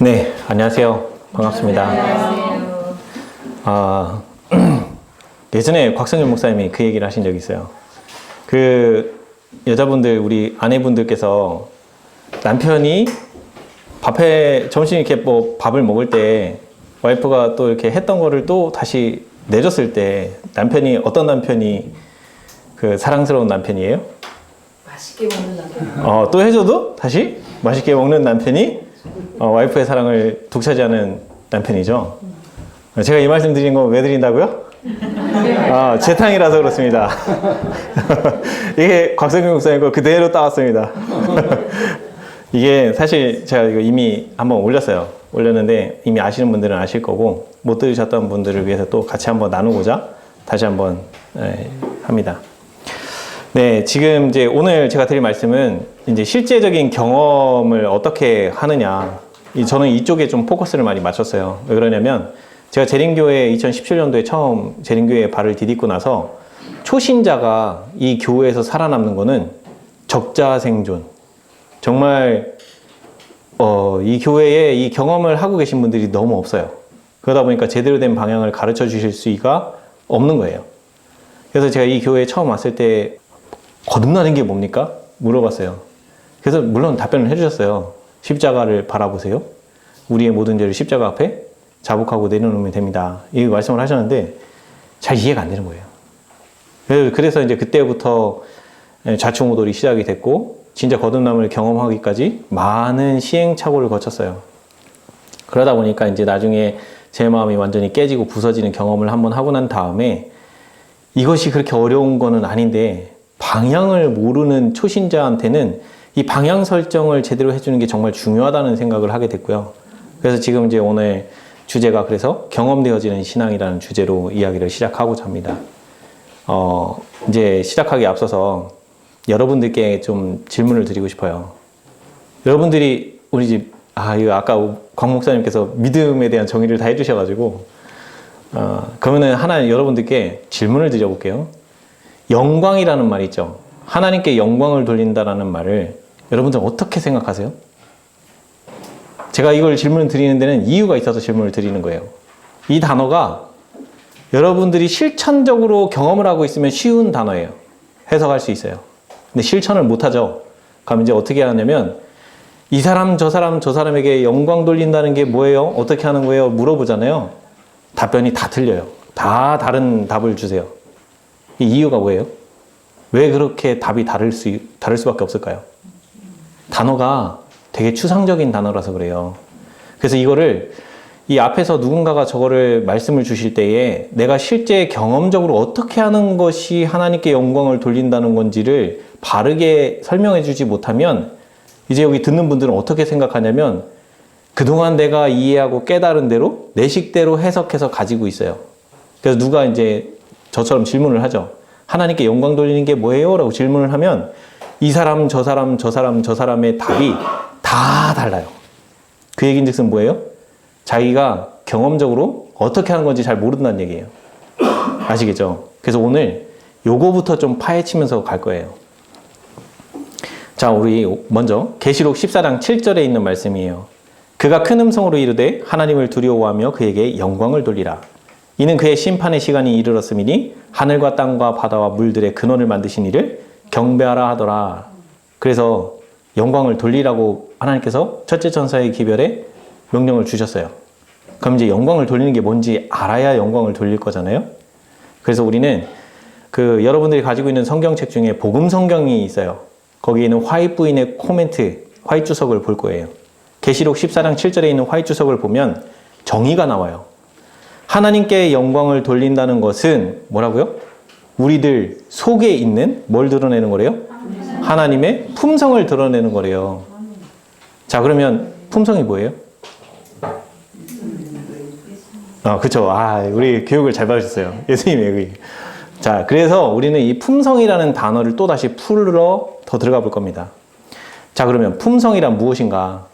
네, 안녕하세요. 반갑습니다. 안녕하세요. 예전에 곽성윤 목사님이 그 얘기를 하신 적이 있어요. 그 여자분들, 우리 아내분들께서 남편이 점심 이렇게 뭐 밥을 먹을 때 와이프가 또 이렇게 했던 거를 또 다시 내줬을 때 어떤 남편이 그 사랑스러운 남편이에요? 맛있게 먹는 남편. 또 해줘도 다시 맛있게 먹는 남편이 와이프의 사랑을 독차지하는 남편이죠. 제가 이 말씀 드린 거 왜 드린다고요? 제 탕이라서 그렇습니다. 이게 곽성균 목사님 거 그대로 따왔습니다. 이게 사실 제가 이거 이미 한번 올렸는데 이미 아시는 분들은 아실 거고 못 들으셨던 분들을 위해서 또 같이 한번 나누고자 다시 한번 합니다. 네, 지금 이제 오늘 제가 드릴 말씀은 이제 실제적인 경험을 어떻게 하느냐. 저는 이쪽에 좀 포커스를 많이 맞췄어요. 왜 그러냐면 제가 재림교회 2017년도에 처음 재림교회에 발을 디딛고 나서 초신자가 이 교회에서 살아남는 거는 적자생존. 정말 이 교회에 이 경험을 하고 계신 분들이 너무 없어요. 그러다 보니까 제대로 된 방향을 가르쳐 주실 수가 없는 거예요. 그래서 제가 이 교회에 처음 왔을 때 거듭나는 게 뭡니까? 물어봤어요. 그래서 물론 답변을 해주셨어요. 십자가를 바라보세요. 우리의 모든 죄를 십자가 앞에 자복하고 내려놓으면 됩니다. 이 말씀을 하셨는데 잘 이해가 안 되는 거예요. 그래서 이제 그때부터 좌충우돌이 시작이 됐고 진짜 거듭남을 경험하기까지 많은 시행착오를 거쳤어요. 그러다 보니까 이제 나중에 제 마음이 완전히 깨지고 부서지는 경험을 한번 하고 난 다음에 이것이 그렇게 어려운 거는 아닌데 방향을 모르는 초신자한테는 이 방향 설정을 제대로 해주는 게 정말 중요하다는 생각을 하게 됐고요. 그래서 지금 이제 오늘 주제가 그래서 경험되어지는 신앙이라는 주제로 이야기를 시작하고자 합니다. 이제 시작하기에 앞서서 여러분들께 좀 질문을 드리고 싶어요. 여러분들이 우리 집, 이거 아까 곽 목사님께서 믿음에 대한 정의를 다 해주셔가지고, 그러면은 하나 여러분들께 질문을 드려볼게요. 영광이라는 말이 있죠. 하나님께 영광을 돌린다라는 말을 여러분들 어떻게 생각하세요? 제가 이걸 질문을 드리는 데는 이유가 있어서 질문을 드리는 거예요. 이 단어가 여러분들이 실천적으로 경험을 하고 있으면 쉬운 단어예요. 해석할 수 있어요. 근데 실천을 못하죠. 그럼 이제 어떻게 하냐면 이 사람 저 사람에게 영광 돌린다는 게 뭐예요? 어떻게 하는 거예요? 물어보잖아요. 답변이 다 틀려요. 다 다른 답을 주세요. 이 이유가 뭐예요? 왜 그렇게 답이 다를 수밖에 없을까요? 단어가 되게 추상적인 단어라서 그래요. 그래서 이거를 이 앞에서 누군가가 저거를 말씀을 주실 때에 내가 실제 경험적으로 어떻게 하는 것이 하나님께 영광을 돌린다는 건지를 바르게 설명해 주지 못하면 이제 여기 듣는 분들은 어떻게 생각하냐면 그동안 내가 이해하고 깨달은 대로 내 식대로 해석해서 가지고 있어요. 그래서 누가 이제 저처럼 질문을 하죠. 하나님께 영광 돌리는 게 뭐예요? 라고 질문을 하면 이 사람, 저 사람의 답이 다 달라요. 그 얘기인즉슨 뭐예요? 자기가 경험적으로 어떻게 하는 건지 잘 모른다는 얘기예요. 아시겠죠? 그래서 오늘 요거부터 좀 파헤치면서 갈 거예요. 자, 우리 먼저 계시록 14장 7절에 있는 말씀이에요. 그가 큰 음성으로 이르되 하나님을 두려워하며 그에게 영광을 돌리라. 이는 그의 심판의 시간이 이르렀음이니 하늘과 땅과 바다와 물들의 근원을 만드신 이를 경배하라 하더라. 그래서 영광을 돌리라고 하나님께서 첫째 천사의 기별에 명령을 주셨어요. 그럼 이제 영광을 돌리는 게 뭔지 알아야 영광을 돌릴 거잖아요. 그래서 우리는 여러분들이 가지고 있는 성경책 중에 복음 성경이 있어요. 거기에 있는 화이트 부인의 코멘트, 화이트 주석을 볼 거예요. 계시록 14장 7절에 있는 화이트 주석을 보면 정의가 나와요. 하나님께 영광을 돌린다는 것은 뭐라고요? 우리들 속에 있는 뭘 드러내는 거래요? 하나님의 품성을 드러내는 거래요. 자, 그러면 품성이 뭐예요? 그쵸. 우리 교육을 잘 받으셨어요. 예수님의 의. 자, 그래서 우리는 이 품성이라는 단어를 또다시 풀러 더 들어가 볼 겁니다. 자, 그러면 품성이란 무엇인가?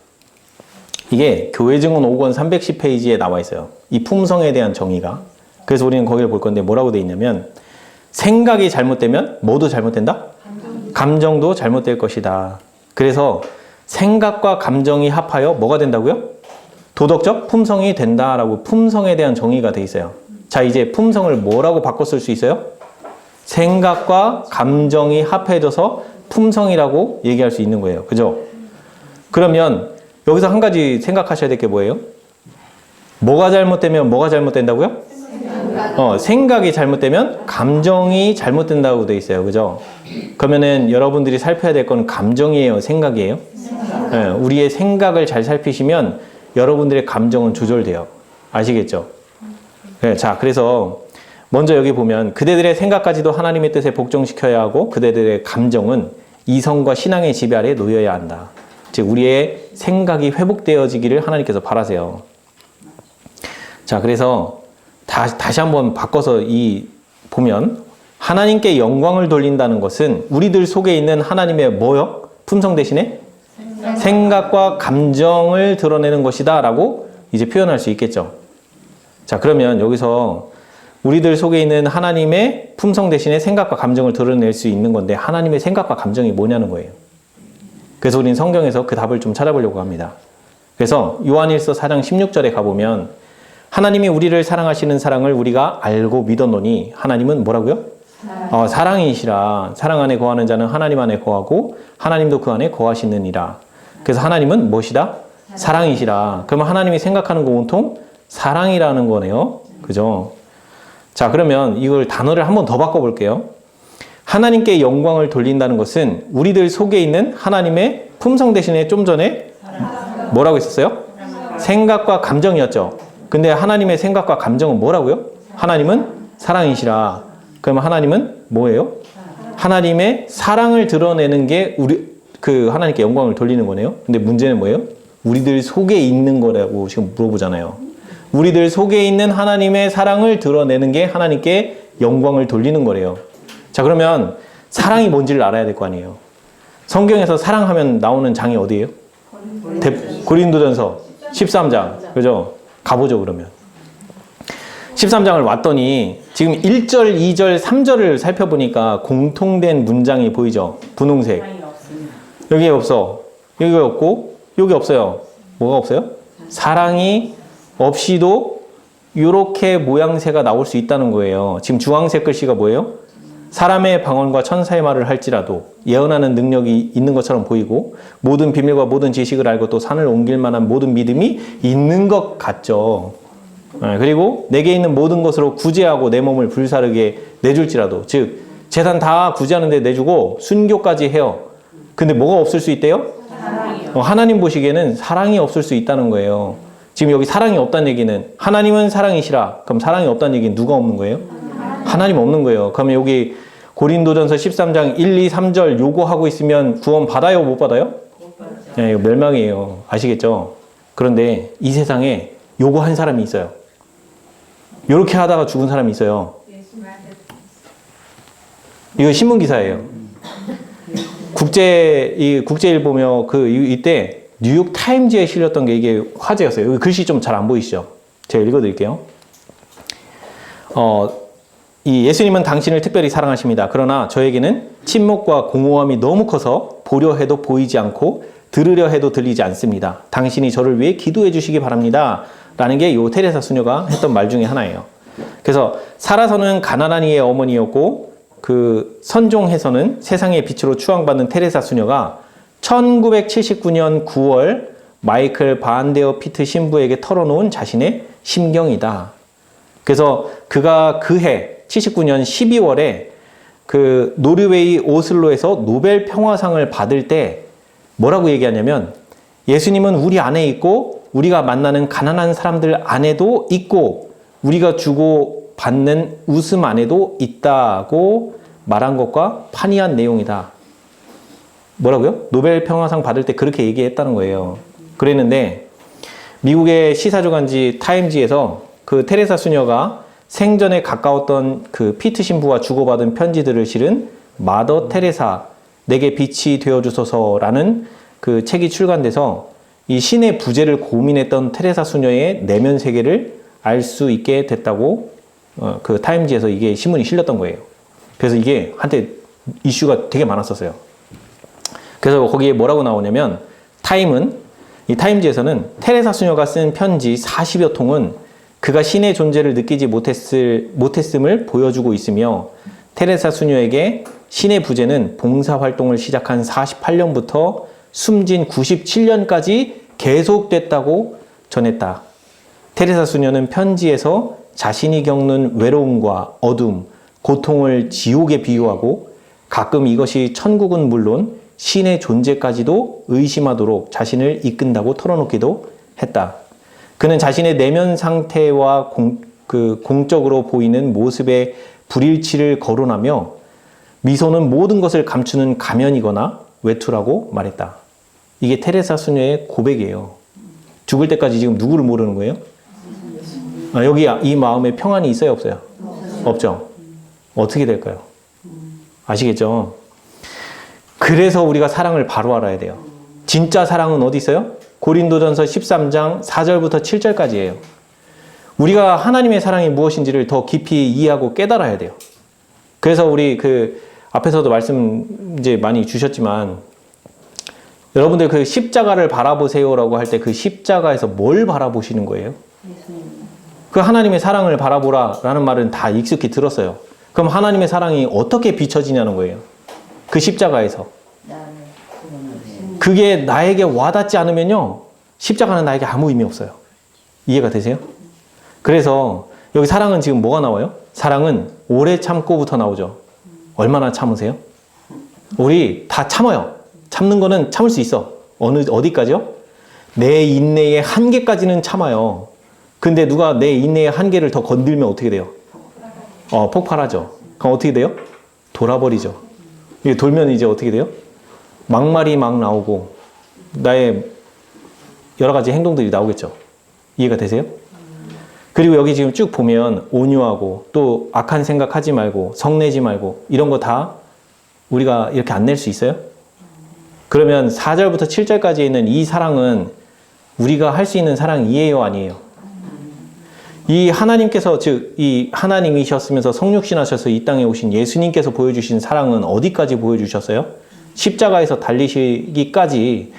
이게 교회 증언 5권 310페이지에 나와 있어요. 이 품성에 대한 정의가. 그래서 우리는 거기를 볼 건데 뭐라고 돼 있냐면 생각이 잘못되면 뭐도 잘못된다? 감정도 잘못될 것이다. 그래서 생각과 감정이 합하여 뭐가 된다고요? 도덕적 품성이 된다라고 품성에 대한 정의가 돼 있어요. 자, 이제 품성을 뭐라고 바꿔 쓸 수 있어요? 생각과 감정이 합해져서 품성이라고 얘기할 수 있는 거예요. 그죠? 그러면 여기서 한 가지 생각하셔야 될 게 뭐예요? 뭐가 잘못되면 뭐가 잘못된다고요? 생각이 잘못되면 감정이 잘못된다고 돼 있어요. 그죠? 그러면은 여러분들이 살펴야 될 건 감정이에요? 생각이에요? 네, 우리의 생각을 잘 살피시면 여러분들의 감정은 조절돼요. 아시겠죠? 네, 자, 그래서 먼저 여기 보면 그대들의 생각까지도 하나님의 뜻에 복종시켜야 하고 그대들의 감정은 이성과 신앙의 지배 아래 놓여야 한다. 즉 우리의 생각이 회복되어지기를 하나님께서 바라세요. 자, 그래서 다시 한번 바꿔서 보면 하나님께 영광을 돌린다는 것은 우리들 속에 있는 하나님의 뭐요? 품성 대신에 생각과 감정을 드러내는 것이다 라고 이제 표현할 수 있겠죠. 자, 그러면 여기서 우리들 속에 있는 하나님의 품성 대신에 생각과 감정을 드러낼 수 있는 건데 하나님의 생각과 감정이 뭐냐는 거예요. 그래서 우리는 성경에서 그 답을 좀 찾아보려고 합니다. 그래서 요한일서 4장 16절에 가보면 하나님이 우리를 사랑하시는 사랑을 우리가 알고 믿었노니 하나님은 뭐라고요? 사랑이시라. 사랑 안에 거하는 자는 하나님 안에 거하고 하나님도 그 안에 거하시느니라. 그래서 하나님은 무엇이다? 사랑이시라. 그러면 하나님이 생각하는 거 온통 사랑이라는 거네요. 그죠? 자, 그러면 이걸 단어를 한번 더 바꿔볼게요. 하나님께 영광을 돌린다는 것은 우리들 속에 있는 하나님의 품성 대신에 좀 전에 뭐라고 했었어요? 생각과 감정이었죠. 근데 하나님의 생각과 감정은 뭐라고요? 하나님은 사랑이시라. 그러면 하나님은 뭐예요? 하나님의 사랑을 드러내는 게 하나님께 영광을 돌리는 거네요. 근데 문제는 뭐예요? 우리들 속에 있는 거라고 지금 물어보잖아요. 우리들 속에 있는 하나님의 사랑을 드러내는 게 하나님께 영광을 돌리는 거래요. 자, 그러면 사랑이 뭔지를 알아야 될 거 아니에요. 성경에서 사랑하면 나오는 장이 어디예요? 고린도전서 13장. 그죠? 가보죠, 그러면. 13장을 왔더니 지금 1절, 2절, 3절을 살펴보니까 공통된 문장이 보이죠? 분홍색. 여기 없어. 여기 없고 여기 없어요. 뭐가 없어요? 사랑이 없이도 이렇게 모양새가 나올 수 있다는 거예요. 지금 주황색 글씨가 뭐예요? 사람의 방언과 천사의 말을 할지라도 예언하는 능력이 있는 것처럼 보이고 모든 비밀과 모든 지식을 알고 또 산을 옮길 만한 모든 믿음이 있는 것 같죠. 그리고 내게 있는 모든 것으로 구제하고 내 몸을 불사르게 내줄지라도, 즉 재산 다 구제하는데 내주고 순교까지 해요. 근데 뭐가 없을 수 있대요? 하나님 보시기에는 사랑이 없을 수 있다는 거예요. 지금 여기 사랑이 없다는 얘기는 하나님은 사랑이시라. 그럼 사랑이 없다는 얘기는 누가 없는 거예요? 하나님 없는 거예요. 그러면 여기 고린도전서 13장 1, 2, 3절 요거 하고 있으면 구원 받아요? 못 받아요? 네, 이거 멸망이에요. 아시겠죠? 그런데 이 세상에 요거 한 사람이 있어요. 요렇게 하다가 죽은 사람이 있어요. 이거 신문기사예요. 국제일보며 이때 뉴욕 타임즈에 실렸던 게 이게 화제였어요. 여기 글씨 좀 잘 안 보이시죠? 제가 읽어드릴게요. 이 예수님은 당신을 특별히 사랑하십니다. 그러나 저에게는 침묵과 공허함이 너무 커서 보려 해도 보이지 않고 들으려 해도 들리지 않습니다. 당신이 저를 위해 기도해 주시기 바랍니다. 라는 게 요 테레사 수녀가 했던 말 중에 하나예요. 그래서 살아서는 가난한 이의 어머니였고 그 선종해서는 세상의 빛으로 추앙받는 테레사 수녀가 1979년 9월 마이클 바한데어 피트 신부에게 털어놓은 자신의 심경이다. 그래서 그가 그해 79년 12월에 그 노르웨이 오슬로에서 노벨 평화상을 받을 때 뭐라고 얘기하냐면 예수님은 우리 안에 있고 우리가 만나는 가난한 사람들 안에도 있고 우리가 주고 받는 웃음 안에도 있다고 말한 것과 판이한 내용이다. 뭐라고요? 노벨 평화상 받을 때 그렇게 얘기했다는 거예요. 그랬는데 미국의 시사주간지 타임지에서 그 테레사 수녀가 생전에 가까웠던 그 피트 신부와 주고받은 편지들을 실은 마더 테레사 내게 빛이 되어주소서라는 그 책이 출간돼서 이 신의 부재를 고민했던 테레사 수녀의 내면 세계를 알 수 있게 됐다고 그 타임지에서 이게 신문이 실렸던 거예요. 그래서 이게 한때 이슈가 되게 많았었어요. 그래서 거기에 뭐라고 나오냐면 타임은 이 타임지에서는 테레사 수녀가 쓴 편지 40여 통은 그가 신의 존재를 느끼지 못했음을 보여주고 있으며 테레사 수녀에게 신의 부재는 봉사활동을 시작한 48년부터 숨진 97년까지 계속됐다고 전했다. 테레사 수녀는 편지에서 자신이 겪는 외로움과 어둠, 고통을 지옥에 비유하고 가끔 이것이 천국은 물론 신의 존재까지도 의심하도록 자신을 이끈다고 털어놓기도 했다. 그는 자신의 내면 상태와 공적으로 보이는 모습의 불일치를 거론하며 미소는 모든 것을 감추는 가면이거나 외투라고 말했다. 이게 테레사 수녀의 고백이에요. 죽을 때까지 지금 누구를 모르는 거예요? 여기 이 마음에 평안이 있어요, 없어요? 없죠. 어떻게 될까요? 아시겠죠? 그래서 우리가 사랑을 바로 알아야 돼요. 진짜 사랑은 어디 있어요? 고린도전서 13장 4절부터 7절까지예요. 우리가 하나님의 사랑이 무엇인지를 더 깊이 이해하고 깨달아야 돼요. 그래서 우리 앞에서도 말씀 이제 많이 주셨지만 여러분들 그 십자가를 바라보세요라고 할 때 그 십자가에서 뭘 바라보시는 거예요? 그 하나님의 사랑을 바라보라라는 말은 다 익숙히 들었어요. 그럼 하나님의 사랑이 어떻게 비춰지냐는 거예요. 그 십자가에서. 그게 나에게 와닿지 않으면요. 십자가는 나에게 아무 의미 없어요. 이해가 되세요? 그래서 여기 사랑은 지금 뭐가 나와요? 사랑은 오래 참고부터 나오죠. 얼마나 참으세요? 우리 다 참아요. 참는 거는 참을 수 있어. 어디까지요? 내 인내의 한계까지는 참아요. 근데 누가 내 인내의 한계를 더 건들면 어떻게 돼요? 폭발하죠. 그럼 어떻게 돼요? 돌아버리죠. 이게 돌면 이제 어떻게 돼요? 막말이 막 나오고 나의 여러 가지 행동들이 나오겠죠. 이해가 되세요? 그리고 여기 지금 쭉 보면 온유하고 또 악한 생각하지 말고 성내지 말고 이런 거 다 우리가 이렇게 안 낼 수 있어요? 그러면 4절부터 7절까지 있는 이 사랑은 우리가 할 수 있는 사랑이에요, 아니에요? 이 하나님께서 즉 이 하나님이셨으면서 성육신하셔서 이 땅에 오신 예수님께서 보여주신 사랑은 어디까지 보여주셨어요? 십자가에서 달리시기까지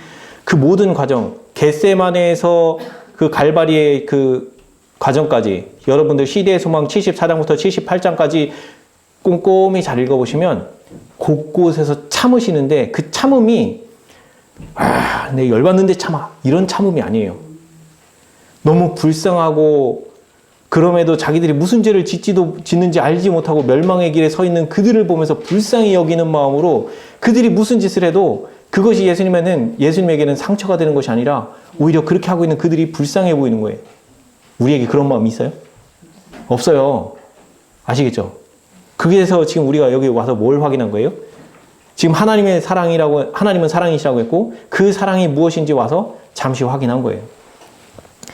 그 모든 과정, 겟세마네에서 그 갈바리의 그 과정까지 여러분들 시대의 소망 74장부터 78장까지 꼼꼼히 잘 읽어보시면 곳곳에서 참으시는데 그 참음이 내 열받는데 참아 이런 참음이 아니에요. 너무 불쌍하고 그럼에도 자기들이 무슨 죄를 짓는지 알지 못하고 멸망의 길에 서 있는 그들을 보면서 불쌍히 여기는 마음으로 그들이 무슨 짓을 해도 그것이 예수님에게는 상처가 되는 것이 아니라 오히려 그렇게 하고 있는 그들이 불쌍해 보이는 거예요. 우리에게 그런 마음이 있어요? 없어요. 아시겠죠? 그래서 지금 우리가 여기 와서 뭘 확인한 거예요? 지금 하나님은 사랑이시라고 했고 그 사랑이 무엇인지 와서 잠시 확인한 거예요.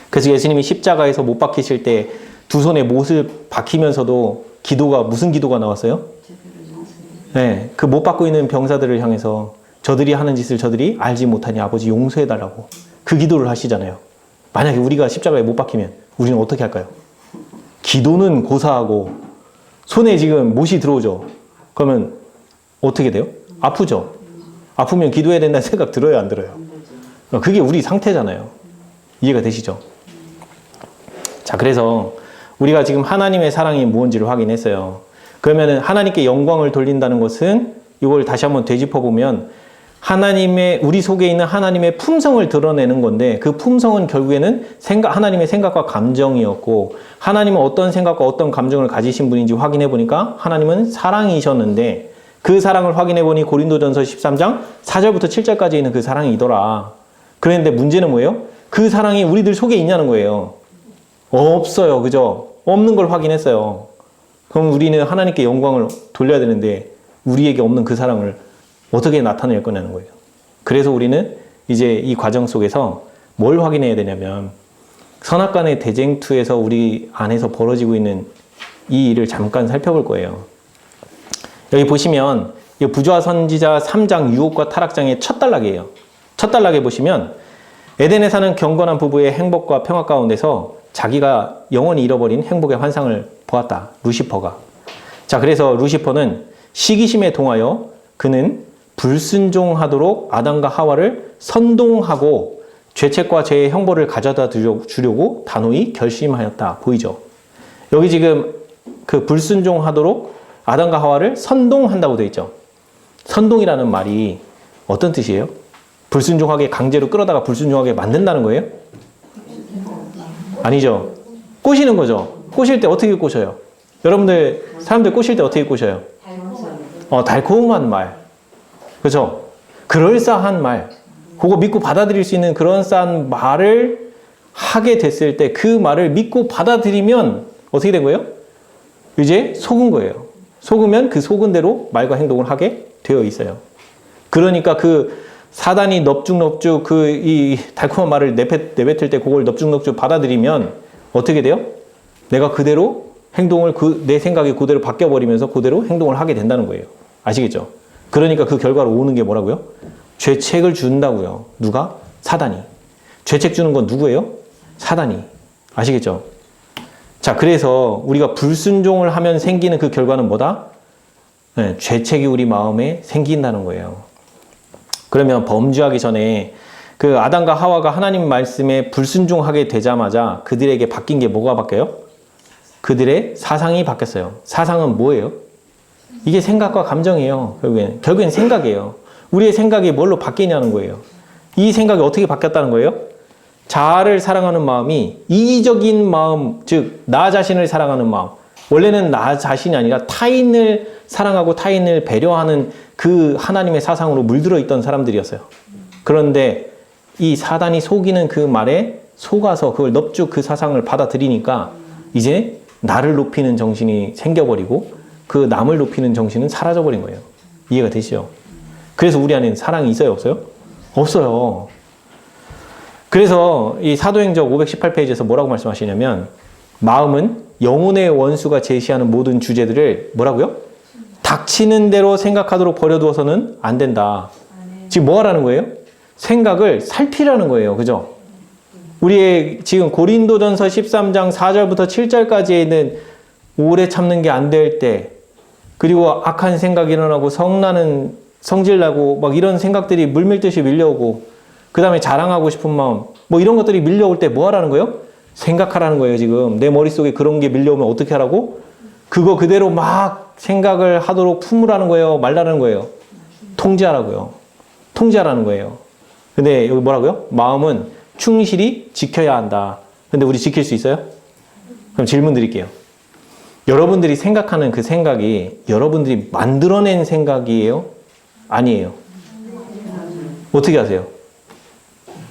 그래서 예수님이 십자가에서 못 박히실 때 두 손에 못을 박히면서도 무슨 기도가 나왔어요? 네, 그 못 박고 있는 병사들을 향해서 저들이 하는 짓을 저들이 알지 못하니 아버지 용서해달라고 그 기도를 하시잖아요. 만약에 우리가 십자가에 못 박히면 우리는 어떻게 할까요? 기도는 고사하고 손에 지금 못이 들어오죠. 그러면 어떻게 돼요? 아프죠. 아프면 기도해야 된다는 생각 들어요, 안 들어요? 그게 우리 상태잖아요. 이해가 되시죠? 자, 그래서 우리가 지금 하나님의 사랑이 무엇인지를 확인했어요. 그러면은 하나님께 영광을 돌린다는 것은 이걸 다시 한번 되짚어보면 우리 속에 있는 하나님의 품성을 드러내는 건데 그 품성은 결국에는 하나님의 생각과 감정이었고 하나님은 어떤 생각과 어떤 감정을 가지신 분인지 확인해 보니까 하나님은 사랑이셨는데 그 사랑을 확인해 보니 고린도전서 13장 4절부터 7절까지 있는 그 사랑이더라. 그런데 문제는 뭐예요? 그 사랑이 우리들 속에 있냐는 거예요. 없어요. 그죠? 없는 걸 확인했어요. 그럼 우리는 하나님께 영광을 돌려야 되는데 우리에게 없는 그 사랑을 어떻게 나타낼 거냐는 거예요. 그래서 우리는 이제 이 과정 속에서 뭘 확인해야 되냐면 선악간의 대쟁투에서 우리 안에서 벌어지고 있는 이 일을 잠깐 살펴볼 거예요. 여기 보시면 부조화 선지자 3장 유혹과 타락장의 첫 단락이에요. 첫 단락에 보시면 에덴에 사는 경건한 부부의 행복과 평화 가운데서 자기가 영원히 잃어버린 행복의 환상을 보았다. 루시퍼가. 자, 그래서 루시퍼는 시기심에 동하여 그는 불순종하도록 아담과 하와를 선동하고 죄책과 죄의 형벌을 가져다 주려고 단호히 결심하였다. 보이죠? 여기 지금 그 불순종하도록 아담과 하와를 선동한다고 되어 있죠. 선동이라는 말이 어떤 뜻이에요? 불순종하게 강제로 끌어다가 불순종하게 만든다는 거예요? 아니죠. 꼬시는 거죠. 꼬실 때 어떻게 꼬셔요? 여러분들 사람들 꼬실 때 어떻게 꼬셔요? 달콤한 말. 그렇죠? 그럴싸한 말. 그거 믿고 받아들일 수 있는 그럴싸한 말을 하게 됐을 때 그 말을 믿고 받아들이면 어떻게 된 거예요? 이제 속은 거예요. 속으면 그 속은 대로 말과 행동을 하게 되어 있어요. 그러니까 그 사단이 넙죽넙죽 이 달콤한 말을 내뱉을 때 그걸 넙죽넙죽 받아들이면 어떻게 돼요? 내가 그대로 행동을 내 생각이 그대로 바뀌어버리면서 그대로 행동을 하게 된다는 거예요. 아시겠죠? 그러니까 그 결과로 오는 게 뭐라고요? 죄책을 준다고요. 누가? 사단이. 죄책 주는 건 누구예요? 사단이. 아시겠죠? 자, 그래서 우리가 불순종을 하면 생기는 그 결과는 뭐다? 네, 죄책이 우리 마음에 생긴다는 거예요. 그러면 범죄하기 전에 그 아담과 하와가 하나님 말씀에 불순종하게 되자마자 그들에게 바뀐 게 뭐가 바뀌어요? 그들의 사상이 바뀌었어요. 사상은 뭐예요? 이게 생각과 감정이에요. 결국엔 생각이에요. 우리의 생각이 뭘로 바뀌냐는 거예요. 이 생각이 어떻게 바뀌었다는 거예요? 자아를 사랑하는 마음이 이기적인 마음, 즉 나 자신을 사랑하는 마음. 원래는 나 자신이 아니라 타인을 사랑하고 타인을 배려하는 그 하나님의 사상으로 물들어 있던 사람들이었어요. 그런데 이 사단이 속이는 그 말에 속아서 그걸 넙죽 그 사상을 받아들이니까 이제 나를 높이는 정신이 생겨버리고 그 남을 높이는 정신은 사라져버린 거예요. 이해가 되시죠? 그래서 우리 안에는 사랑이 있어요, 없어요? 없어요. 그래서 이 사도행적 518페이지에서 뭐라고 말씀하시냐면 마음은 영혼의 원수가 제시하는 모든 주제들을 뭐라고요? 닥치는 대로 생각하도록 버려두어서는 안 된다. 지금 뭐 하라는 거예요? 생각을 살피라는 거예요. 그죠? 우리의 지금 고린도전서 13장 4절부터 7절까지에 있는 오래 참는 게 안 될 때, 그리고 악한 생각이 일어나고 성질나고 막 이런 생각들이 물밀듯이 밀려오고, 그 다음에 자랑하고 싶은 마음, 뭐 이런 것들이 밀려올 때 뭐 하라는 거예요? 생각하라는 거예요, 지금. 내 머릿속에 그런 게 밀려오면 어떻게 하라고? 그거 그대로 막 생각을 하도록 품으라는 거예요? 말라는 거예요? 통제하라고요. 통제하라는 거예요. 근데 여기 뭐라고요? 마음은 충실히 지켜야 한다. 근데 우리 지킬 수 있어요? 그럼 질문 드릴게요. 여러분들이 생각하는 그 생각이 여러분들이 만들어낸 생각이에요? 아니에요? 어떻게 아세요?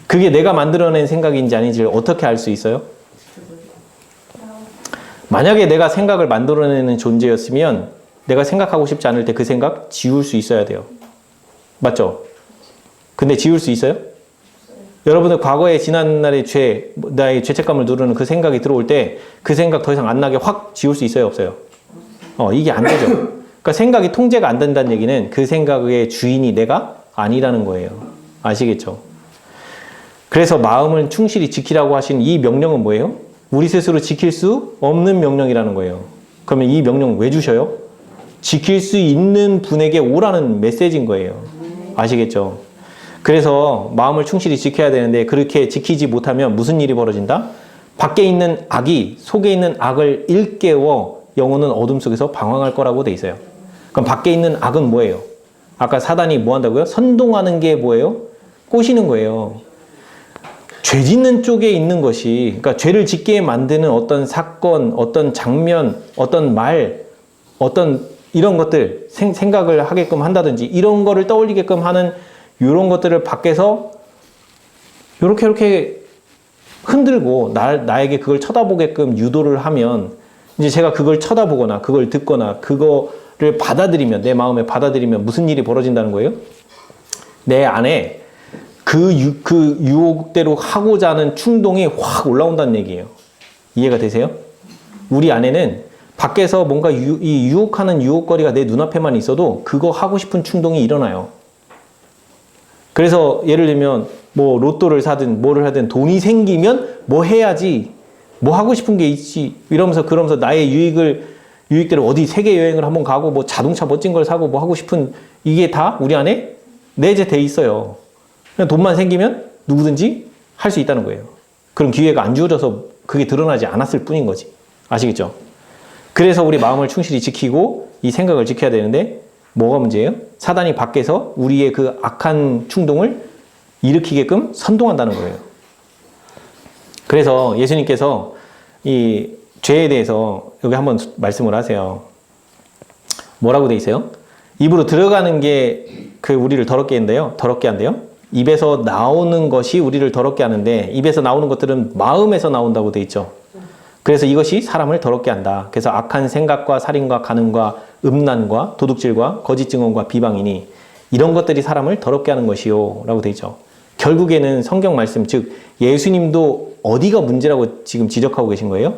그게 내가 만들어낸 생각인지 아닌지를 어떻게 알 수 있어요? 만약에 내가 생각을 만들어내는 존재였으면 내가 생각하고 싶지 않을 때 그 생각 지울 수 있어야 돼요. 맞죠? 근데 지울 수 있어요? 여러분들 과거에 지난날의 나의 죄책감을 누르는 그 생각이 들어올 때 그 생각 더 이상 안 나게 확 지울 수 있어요? 없어요? 이게 안 되죠. 그러니까 생각이 통제가 안 된다는 얘기는 그 생각의 주인이 내가 아니라는 거예요. 아시겠죠? 그래서 마음을 충실히 지키라고 하신 이 명령은 뭐예요? 우리 스스로 지킬 수 없는 명령이라는 거예요. 그러면 이 명령 왜 주셔요? 지킬 수 있는 분에게 오라는 메시지인 거예요. 아시겠죠? 그래서 마음을 충실히 지켜야 되는데 그렇게 지키지 못하면 무슨 일이 벌어진다? 밖에 있는 악이 속에 있는 악을 일깨워 영혼은 어둠 속에서 방황할 거라고 돼 있어요. 그럼 밖에 있는 악은 뭐예요? 아까 사단이 뭐 한다고요? 선동하는 게 뭐예요? 꼬시는 거예요. 죄 짓는 쪽에 있는 것이, 그러니까 죄를 짓게 만드는 어떤 사건, 어떤 장면, 어떤 말, 어떤 이런 것들, 생각을 하게끔 한다든지 이런 거를 떠올리게끔 하는 이런 것들을 밖에서 이렇게 흔들고 나에게 그걸 쳐다보게끔 유도를 하면 이제 제가 그걸 쳐다보거나 그걸 듣거나 그거를 받아들이면 내 마음에 받아들이면 무슨 일이 벌어진다는 거예요? 내 안에 그 유혹대로 하고자 하는 충동이 확 올라온다는 얘기예요. 이해가 되세요? 우리 안에는 밖에서 뭔가 이 유혹하는 유혹거리가 내 눈앞에만 있어도 그거 하고 싶은 충동이 일어나요. 그래서 예를 들면 뭐 로또를 사든 뭐를 하든 돈이 생기면 뭐 해야지, 뭐 하고 싶은 게 있지 그러면서 나의 유익대로 어디 세계 여행을 한번 가고 뭐 자동차 멋진 걸 사고 뭐 하고 싶은 이게 다 우리 안에 내재돼 있어요. 그냥 돈만 생기면 누구든지 할 수 있다는 거예요. 그런 기회가 안 주어져서 그게 드러나지 않았을 뿐인 거지. 아시겠죠? 그래서 우리 마음을 충실히 지키고 이 생각을 지켜야 되는데 뭐가 문제예요? 사단이 밖에서 우리의 그 악한 충동을 일으키게끔 선동한다는 거예요. 그래서 예수님께서 이 죄에 대해서 여기 한번 말씀을 하세요. 뭐라고 돼 있어요? 입으로 들어가는 게 그 우리를 더럽게 한대요. 입에서 나오는 것이 우리를 더럽게 하는데 입에서 나오는 것들은 마음에서 나온다고 돼 있죠. 그래서 이것이 사람을 더럽게 한다. 그래서 악한 생각과 살인과 간음과 음란과 도둑질과 거짓 증언과 비방이니 이런 것들이 사람을 더럽게 하는 것이요 라고 돼 있죠. 결국에는 성경 말씀, 즉 예수님도 어디가 문제라고 지금 지적하고 계신 거예요?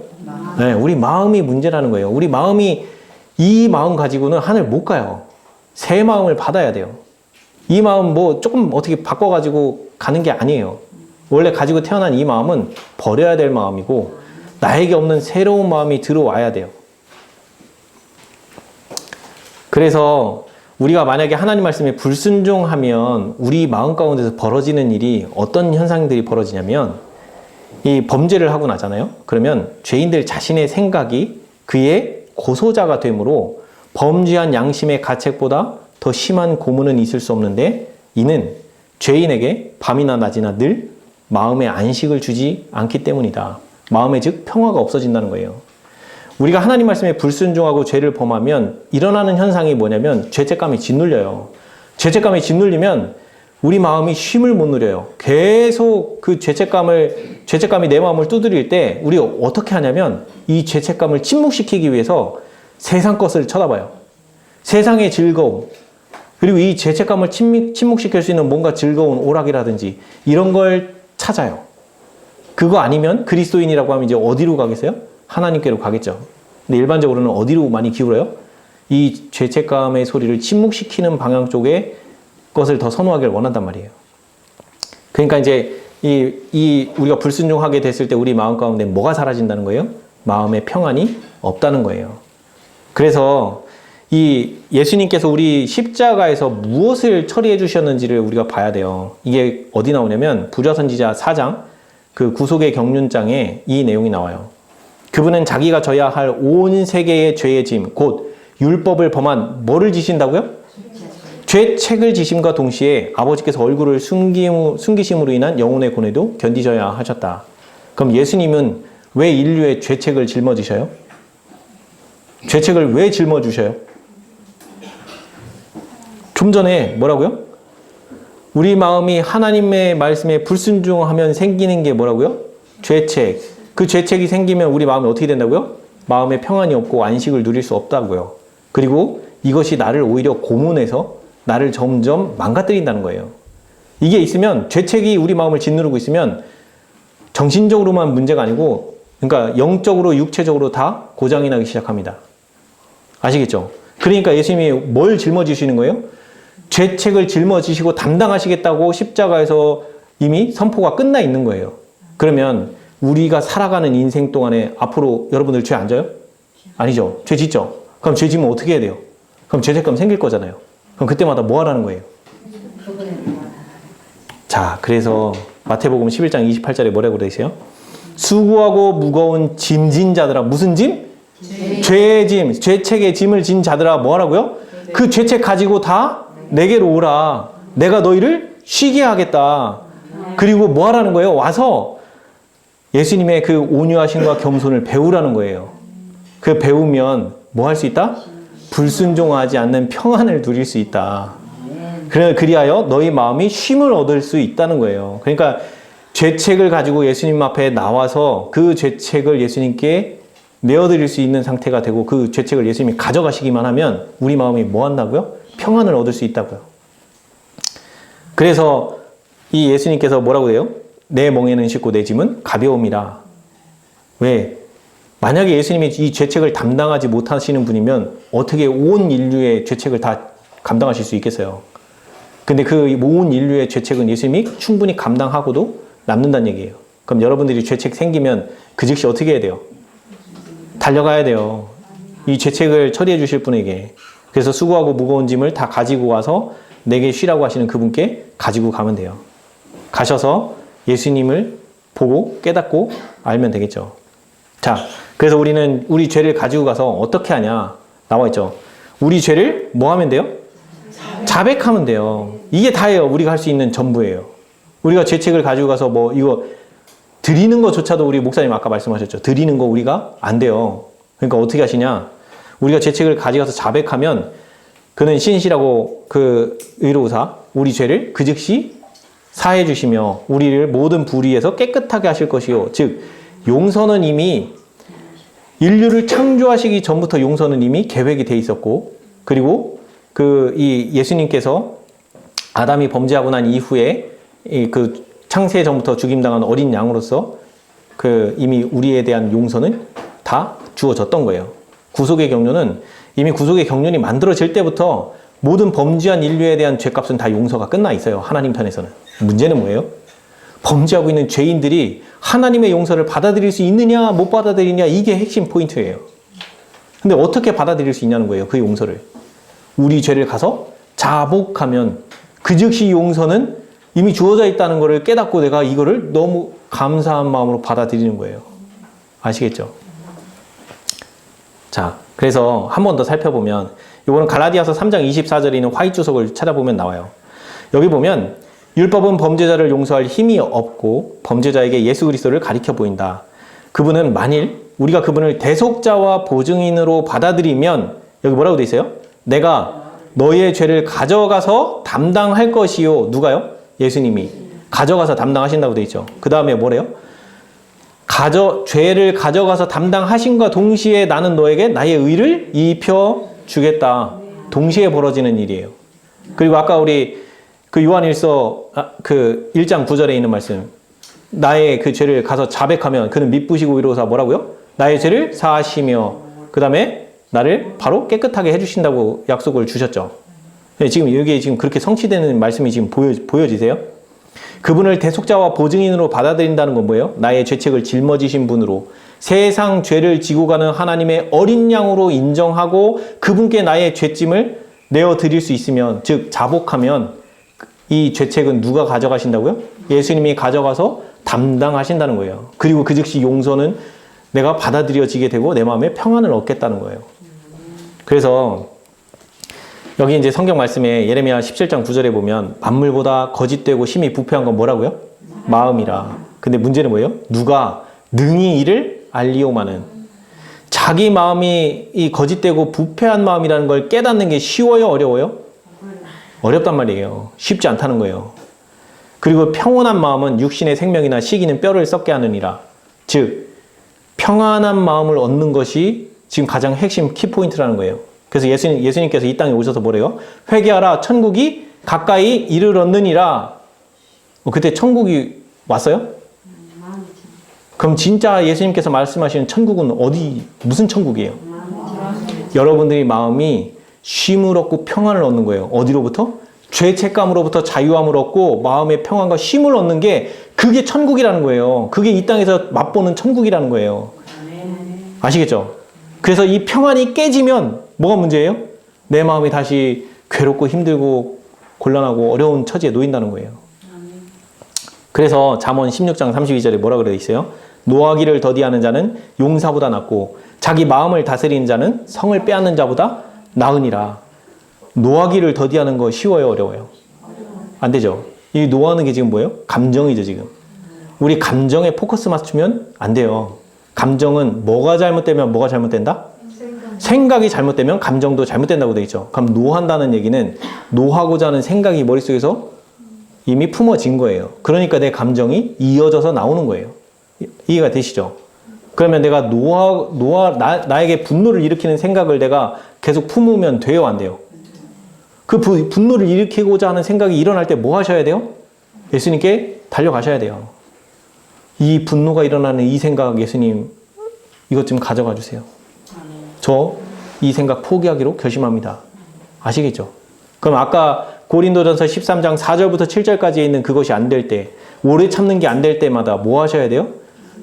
네, 우리 마음이 문제라는 거예요. 우리 마음이 이 마음 가지고는 하늘 못 가요. 새 마음을 받아야 돼요. 이 마음 뭐 조금 어떻게 바꿔가지고 가는 게 아니에요. 원래 가지고 태어난 이 마음은 버려야 될 마음이고 나에게 없는 새로운 마음이 들어와야 돼요. 그래서 우리가 만약에 하나님 말씀에 불순종하면 우리 마음 가운데서 벌어지는 일이 어떤 현상들이 벌어지냐면 이 범죄를 하고 나잖아요. 그러면 죄인들 자신의 생각이 그의 고소자가 되므로 범죄한 양심의 가책보다 더 심한 고문은 있을 수 없는데 이는 죄인에게 밤이나 낮이나 늘 마음의 안식을 주지 않기 때문이다. 마음의 즉 평화가 없어진다는 거예요. 우리가 하나님 말씀에 불순종하고 죄를 범하면 일어나는 현상이 뭐냐면 죄책감이 짓눌려요. 죄책감이 짓눌리면 우리 마음이 쉼을 못 누려요. 계속 그 죄책감이 내 마음을 두드릴 때 우리 어떻게 하냐면 이 죄책감을 침묵시키기 위해서 세상 것을 쳐다봐요. 세상의 즐거움, 그리고 이 죄책감을 침묵시킬 수 있는 뭔가 즐거운 오락이라든지 이런 걸 찾아요. 그거 아니면 그리스도인이라고 하면 이제 어디로 가겠어요? 하나님께로 가겠죠. 근데 일반적으로는 어디로 많이 기울어요? 이 죄책감의 소리를 침묵시키는 방향 쪽에 것을 더 선호하길 원한단 말이에요. 그러니까 이제 우리가 불순종하게 됐을 때 우리 마음 가운데 뭐가 사라진다는 거예요? 마음의 평안이 없다는 거예요. 그래서 이 예수님께서 우리 십자가에서 무엇을 처리해 주셨는지를 우리가 봐야 돼요. 이게 어디 나오냐면 부좌선지자 4장 그 구속의 경륜장에 이 내용이 나와요. 그분은 자기가 져야 할 온 세계의 죄의 짐, 곧 율법을 범한 뭐를 지신다고요? 죄책을 지심과 동시에 아버지께서 얼굴을 숨기심으로 인한 영혼의 고뇌도 견디셔야 하셨다. 그럼 예수님은 왜 인류의 죄책을 짊어지셔요? 죄책을 왜 짊어주셔요? 좀 전에 뭐라고요? 우리 마음이 하나님의 말씀에 불순종하면 생기는 게 뭐라고요? 죄책. 그 죄책이 생기면 우리 마음이 어떻게 된다고요? 마음에 평안이 없고 안식을 누릴 수 없다고요. 그리고 이것이 나를 오히려 고문해서 나를 점점 망가뜨린다는 거예요. 이게 있으면 죄책이 우리 마음을 짓누르고 있으면 정신적으로만 문제가 아니고 그러니까 영적으로 육체적으로 다 고장이 나기 시작합니다. 아시겠죠? 그러니까 예수님이 뭘 짊어지시는 거예요? 죄책을 짊어지시고 담당하시겠다고 십자가에서 이미 선포가 끝나 있는 거예요. 그러면 우리가 살아가는 인생 동안에 앞으로 여러분들 죄 안 져요? 아니죠. 죄 짓죠? 그럼 죄 지면 어떻게 해야 돼요? 그럼 죄책감 생길 거잖아요. 그럼 그때마다 뭐 하라는 거예요? 자, 그래서 마태복음 11장 28절에 뭐라고 되어 있어요? 수고하고 무거운 짐진 자들아. 무슨 짐? 죄의 짐, 죄책의 짐을 진 자들아 뭐 하라고요? 그 죄책 가지고 다 내게로 오라. 내가 너희를 쉬게 하겠다. 그리고 뭐 하라는 거예요? 와서 예수님의 그 온유하심과 겸손을 배우라는 거예요. 그 배우면 뭐 할 수 있다? 불순종하지 않는 평안을 누릴 수 있다. 그리하여 너희 마음이 쉼을 얻을 수 있다는 거예요. 그러니까 죄책을 가지고 예수님 앞에 나와서 그 죄책을 예수님께 내어드릴 수 있는 상태가 되고 그 죄책을 예수님이 가져가시기만 하면 우리 마음이 뭐 한다고요? 평안을 얻을 수 있다고요. 그래서 이 예수님께서 뭐라고 해요? 내 멍에는 쉽고 내 짐은 가벼움이라. 왜? 만약에 예수님이 이 죄책을 담당하지 못하시는 분이면 어떻게 온 인류의 죄책을 다 감당하실 수 있겠어요? 근데 그 온 인류의 죄책은 예수님이 충분히 감당하고도 남는다는 얘기예요. 그럼 여러분들이 죄책 생기면 그 즉시 어떻게 해야 돼요? 달려가야 돼요. 이 죄책을 처리해 주실 분에게. 그래서 수고하고 무거운 짐을 다 가지고 와서 내게 쉬라고 하시는 그분께 가지고 가면 돼요. 가셔서 예수님을 보고 깨닫고 알면 되겠죠. 자, 그래서 우리는 우리 죄를 가지고 가서 어떻게 하냐 나와 있죠. 우리 죄를 뭐 하면 돼요? 자백하면 돼요. 이게 다예요. 우리가 할 수 있는 전부예요. 우리가 죄책을 가지고 가서 뭐 이거 드리는 것조차도 우리 목사님 아까 말씀하셨죠. 드리는 거 우리가 안 돼요. 그러니까 어떻게 하시냐? 우리가 죄책을 가져가서 자백하면 그는 신실하고 그 의로우사 우리 죄를 그 즉시 사해 주시며 우리를 모든 불의에서 깨끗하게 하실 것이요. 즉 용서는 이미 인류를 창조하시기 전부터 용서는 이미 계획이 돼 있었고, 그리고 이 예수님께서 아담이 범죄하고 난 이후에 그 창세 전부터 죽임당한 어린 양으로서 이미 우리에 대한 용서는 다 주어졌던 거예요. 구속의 경륜은 이미 구속의 경륜이 만들어질 때부터 모든 범죄한 인류에 대한 죄값은 다 용서가 끝나 있어요. 하나님 편에서는. 문제는 뭐예요? 범죄하고 있는 죄인들이 하나님의 용서를 받아들일 수 있느냐 못 받아들이냐, 이게 핵심 포인트예요. 근데 어떻게 받아들일 수 있냐는 거예요. 그 용서를. 우리 죄를 가서 자복하면 그 즉시 용서는 이미 주어져 있다는 것을 깨닫고 내가 이거를 너무 감사한 마음으로 받아들이는 거예요. 아시겠죠? 자, 그래서 한 번 더 살펴보면 이거는 갈라디아서 3장 24절에 있는 화이트 주석을 찾아보면 나와요. 여기 보면 율법은 범죄자를 용서할 힘이 없고 범죄자에게 예수 그리스도를 가리켜 보인다. 그분은 만일 우리가 그분을 대속자와 보증인으로 받아들이면 여기 뭐라고 돼 있어요? 내가 너의 죄를 가져가서 담당할 것이요. 누가요? 예수님이 가져가서 담당하신다고 돼 있죠. 그 다음에 뭐래요? 죄를 가져가서 담당하신과 동시에 나는 너에게 나의 의를 입혀 주겠다. 동시에 벌어지는 일이에요. 그리고 아까 우리 그 요한일서 1장 9절에 있는 말씀, 나의 그 죄를 가서 자백하면 그는 미쁘시고 의로우사 뭐라고요? 나의 죄를 사하시며 그 다음에 나를 바로 깨끗하게 해주신다고 약속을 주셨죠. 지금 이게 지금 그렇게 성취되는 말씀이 지금 보여지세요? 그분을 대속자와 보증인으로 받아들인다는 건 뭐예요? 나의 죄책을 짊어지신 분으로 세상 죄를 지고 가는 하나님의 어린 양으로 인정하고 그분께 나의 죄짐을 내어드릴 수 있으면, 즉 자복하면 이 죄책은 누가 가져가신다고요? 예수님이 가져가서 담당하신다는 거예요. 그리고 그 즉시 용서는 내가 받아들여지게 되고 내 마음에 평안을 얻겠다는 거예요. 그래서 여기 이제 성경 말씀에 예레미야 17장 9절에 보면 만물보다 거짓되고 심히 부패한 건 뭐라고요? 마음이라. 근데 문제는 뭐예요? 누가 능히 이를 알리오마는. 자기 마음이 이 거짓되고 부패한 마음이라는 걸 깨닫는 게 쉬워요? 어려워요? 어렵단 말이에요. 쉽지 않다는 거예요. 그리고 평온한 마음은 육신의 생명이나 시기는 뼈를 썩게 하느니라. 즉 평안한 마음을 얻는 것이 지금 가장 핵심 키포인트라는 거예요. 그래서 예수님께서 이 땅에 오셔서 뭐래요? 회개하라, 천국이 가까이 이르렀느니라. 그때 천국이 왔어요? 그럼 진짜 예수님께서 말씀하시는 천국은 무슨 천국이에요? 여러분들이 마음이 쉼을 얻고 평안을 얻는 거예요. 어디로부터? 죄책감으로부터 자유함을 얻고 마음의 평안과 쉼을 얻는 게 그게 천국이라는 거예요. 그게 이 땅에서 맛보는 천국이라는 거예요. 아시겠죠? 그래서 이 평안이 깨지면 뭐가 문제예요? 내 마음이 다시 괴롭고 힘들고 곤란하고 어려운 처지에 놓인다는 거예요. 그래서 잠언 16장 32절에 뭐라 그래 있어요? 노하기를 더디하는 자는 용사보다 낫고 자기 마음을 다스리는 자는 성을 빼앗는 자보다 나으니라. 노하기를 더디하는 거 쉬워요? 어려워요? 안 되죠. 이 노하는 게 지금 뭐예요? 감정이죠. 지금 우리 감정에 포커스 맞추면 안 돼요. 감정은 뭐가 잘못되면 뭐가 잘못된다? 생각이 잘못되면 감정도 잘못된다고 되어 있죠. 그럼 노한다는 얘기는 노하고자 하는 생각이 머릿속에서 이미 품어진 거예요. 그러니까 내 감정이 이어져서 나오는 거예요. 이해가 되시죠? 그러면 내가 나에게 분노를 일으키는 생각을 내가 계속 품으면 돼요? 안 돼요? 그 분노를 일으키고자 하는 생각이 일어날 때 뭐 하셔야 돼요? 예수님께 달려가셔야 돼요. 이 분노가 일어나는 이 생각, 예수님 이것 좀 가져가 주세요. 저 이 생각 포기하기로 결심합니다. 아시겠죠? 그럼 아까 고린도전서 13장 4절부터 7절까지 있는 그것이 안 될 때, 오래 참는 게 안 될 때마다 뭐 하셔야 돼요?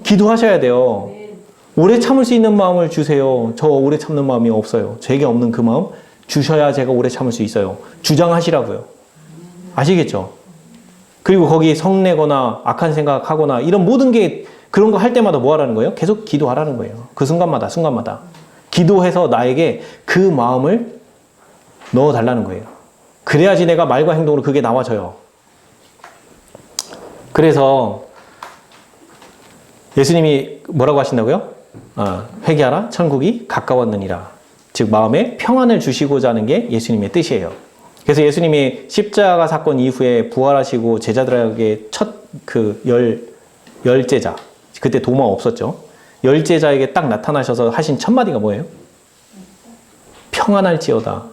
기도하셔야 돼요. 오래 참을 수 있는 마음을 주세요. 저 오래 참는 마음이 없어요. 제게 없는 그 마음 주셔야 제가 오래 참을 수 있어요. 주장하시라고요. 아시겠죠? 그리고 거기 성내거나 악한 생각하거나 이런 모든 게 그런 거 할 때마다 뭐 하라는 거예요? 계속 기도하라는 거예요. 그 순간마다. 기도해서 나에게 그 마음을 넣어달라는 거예요. 그래야지 내가 말과 행동으로 그게 나와져요. 그래서 예수님이 뭐라고 하신다고요? 회개하라, 천국이 가까웠느니라. 즉 마음에 평안을 주시고자 하는 게 예수님의 뜻이에요. 그래서 예수님이 십자가 사건 이후에 부활하시고 제자들에게 첫 그 열 제자, 그때 도마 없었죠. 열 제자에게 딱 나타나셔서 하신 첫 마디가 뭐예요? 평안할지어다.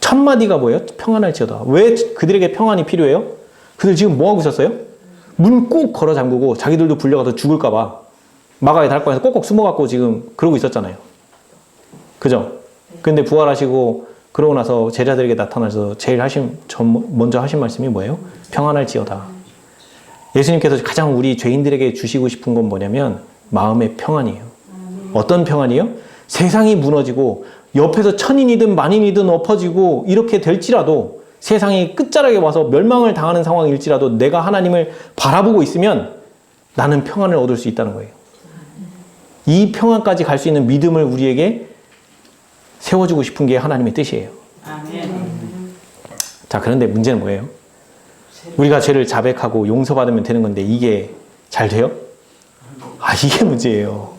첫 마디가 뭐예요? 평안할지어다. 왜 그들에게 평안이 필요해요? 그들 지금 뭐 하고 있었어요? 문 꼭 걸어 잠그고 자기들도 불려가서 죽을까 봐 마가의 달방에서 꼭꼭 숨어갖고 지금 그러고 있었잖아요. 그죠? 근데 부활하시고 그러고 나서 제자들에게 나타나서 먼저 하신 말씀이 뭐예요? 평안할지어다. 예수님께서 가장 우리 죄인들에게 주시고 싶은 건 뭐냐면 마음의 평안이에요. 어떤 평안이요? 세상이 무너지고 옆에서 천인이든 만인이든 엎어지고 이렇게 될지라도 세상이 끝자락에 와서 멸망을 당하는 상황일지라도 내가 하나님을 바라보고 있으면 나는 평안을 얻을 수 있다는 거예요. 이 평안까지 갈 수 있는 믿음을 우리에게 세워주고 싶은 게 하나님의 뜻이에요. 자, 그런데 문제는 뭐예요? 우리가 죄를 자백하고 용서받으면 되는 건데 이게 잘 돼요? 이게 문제예요.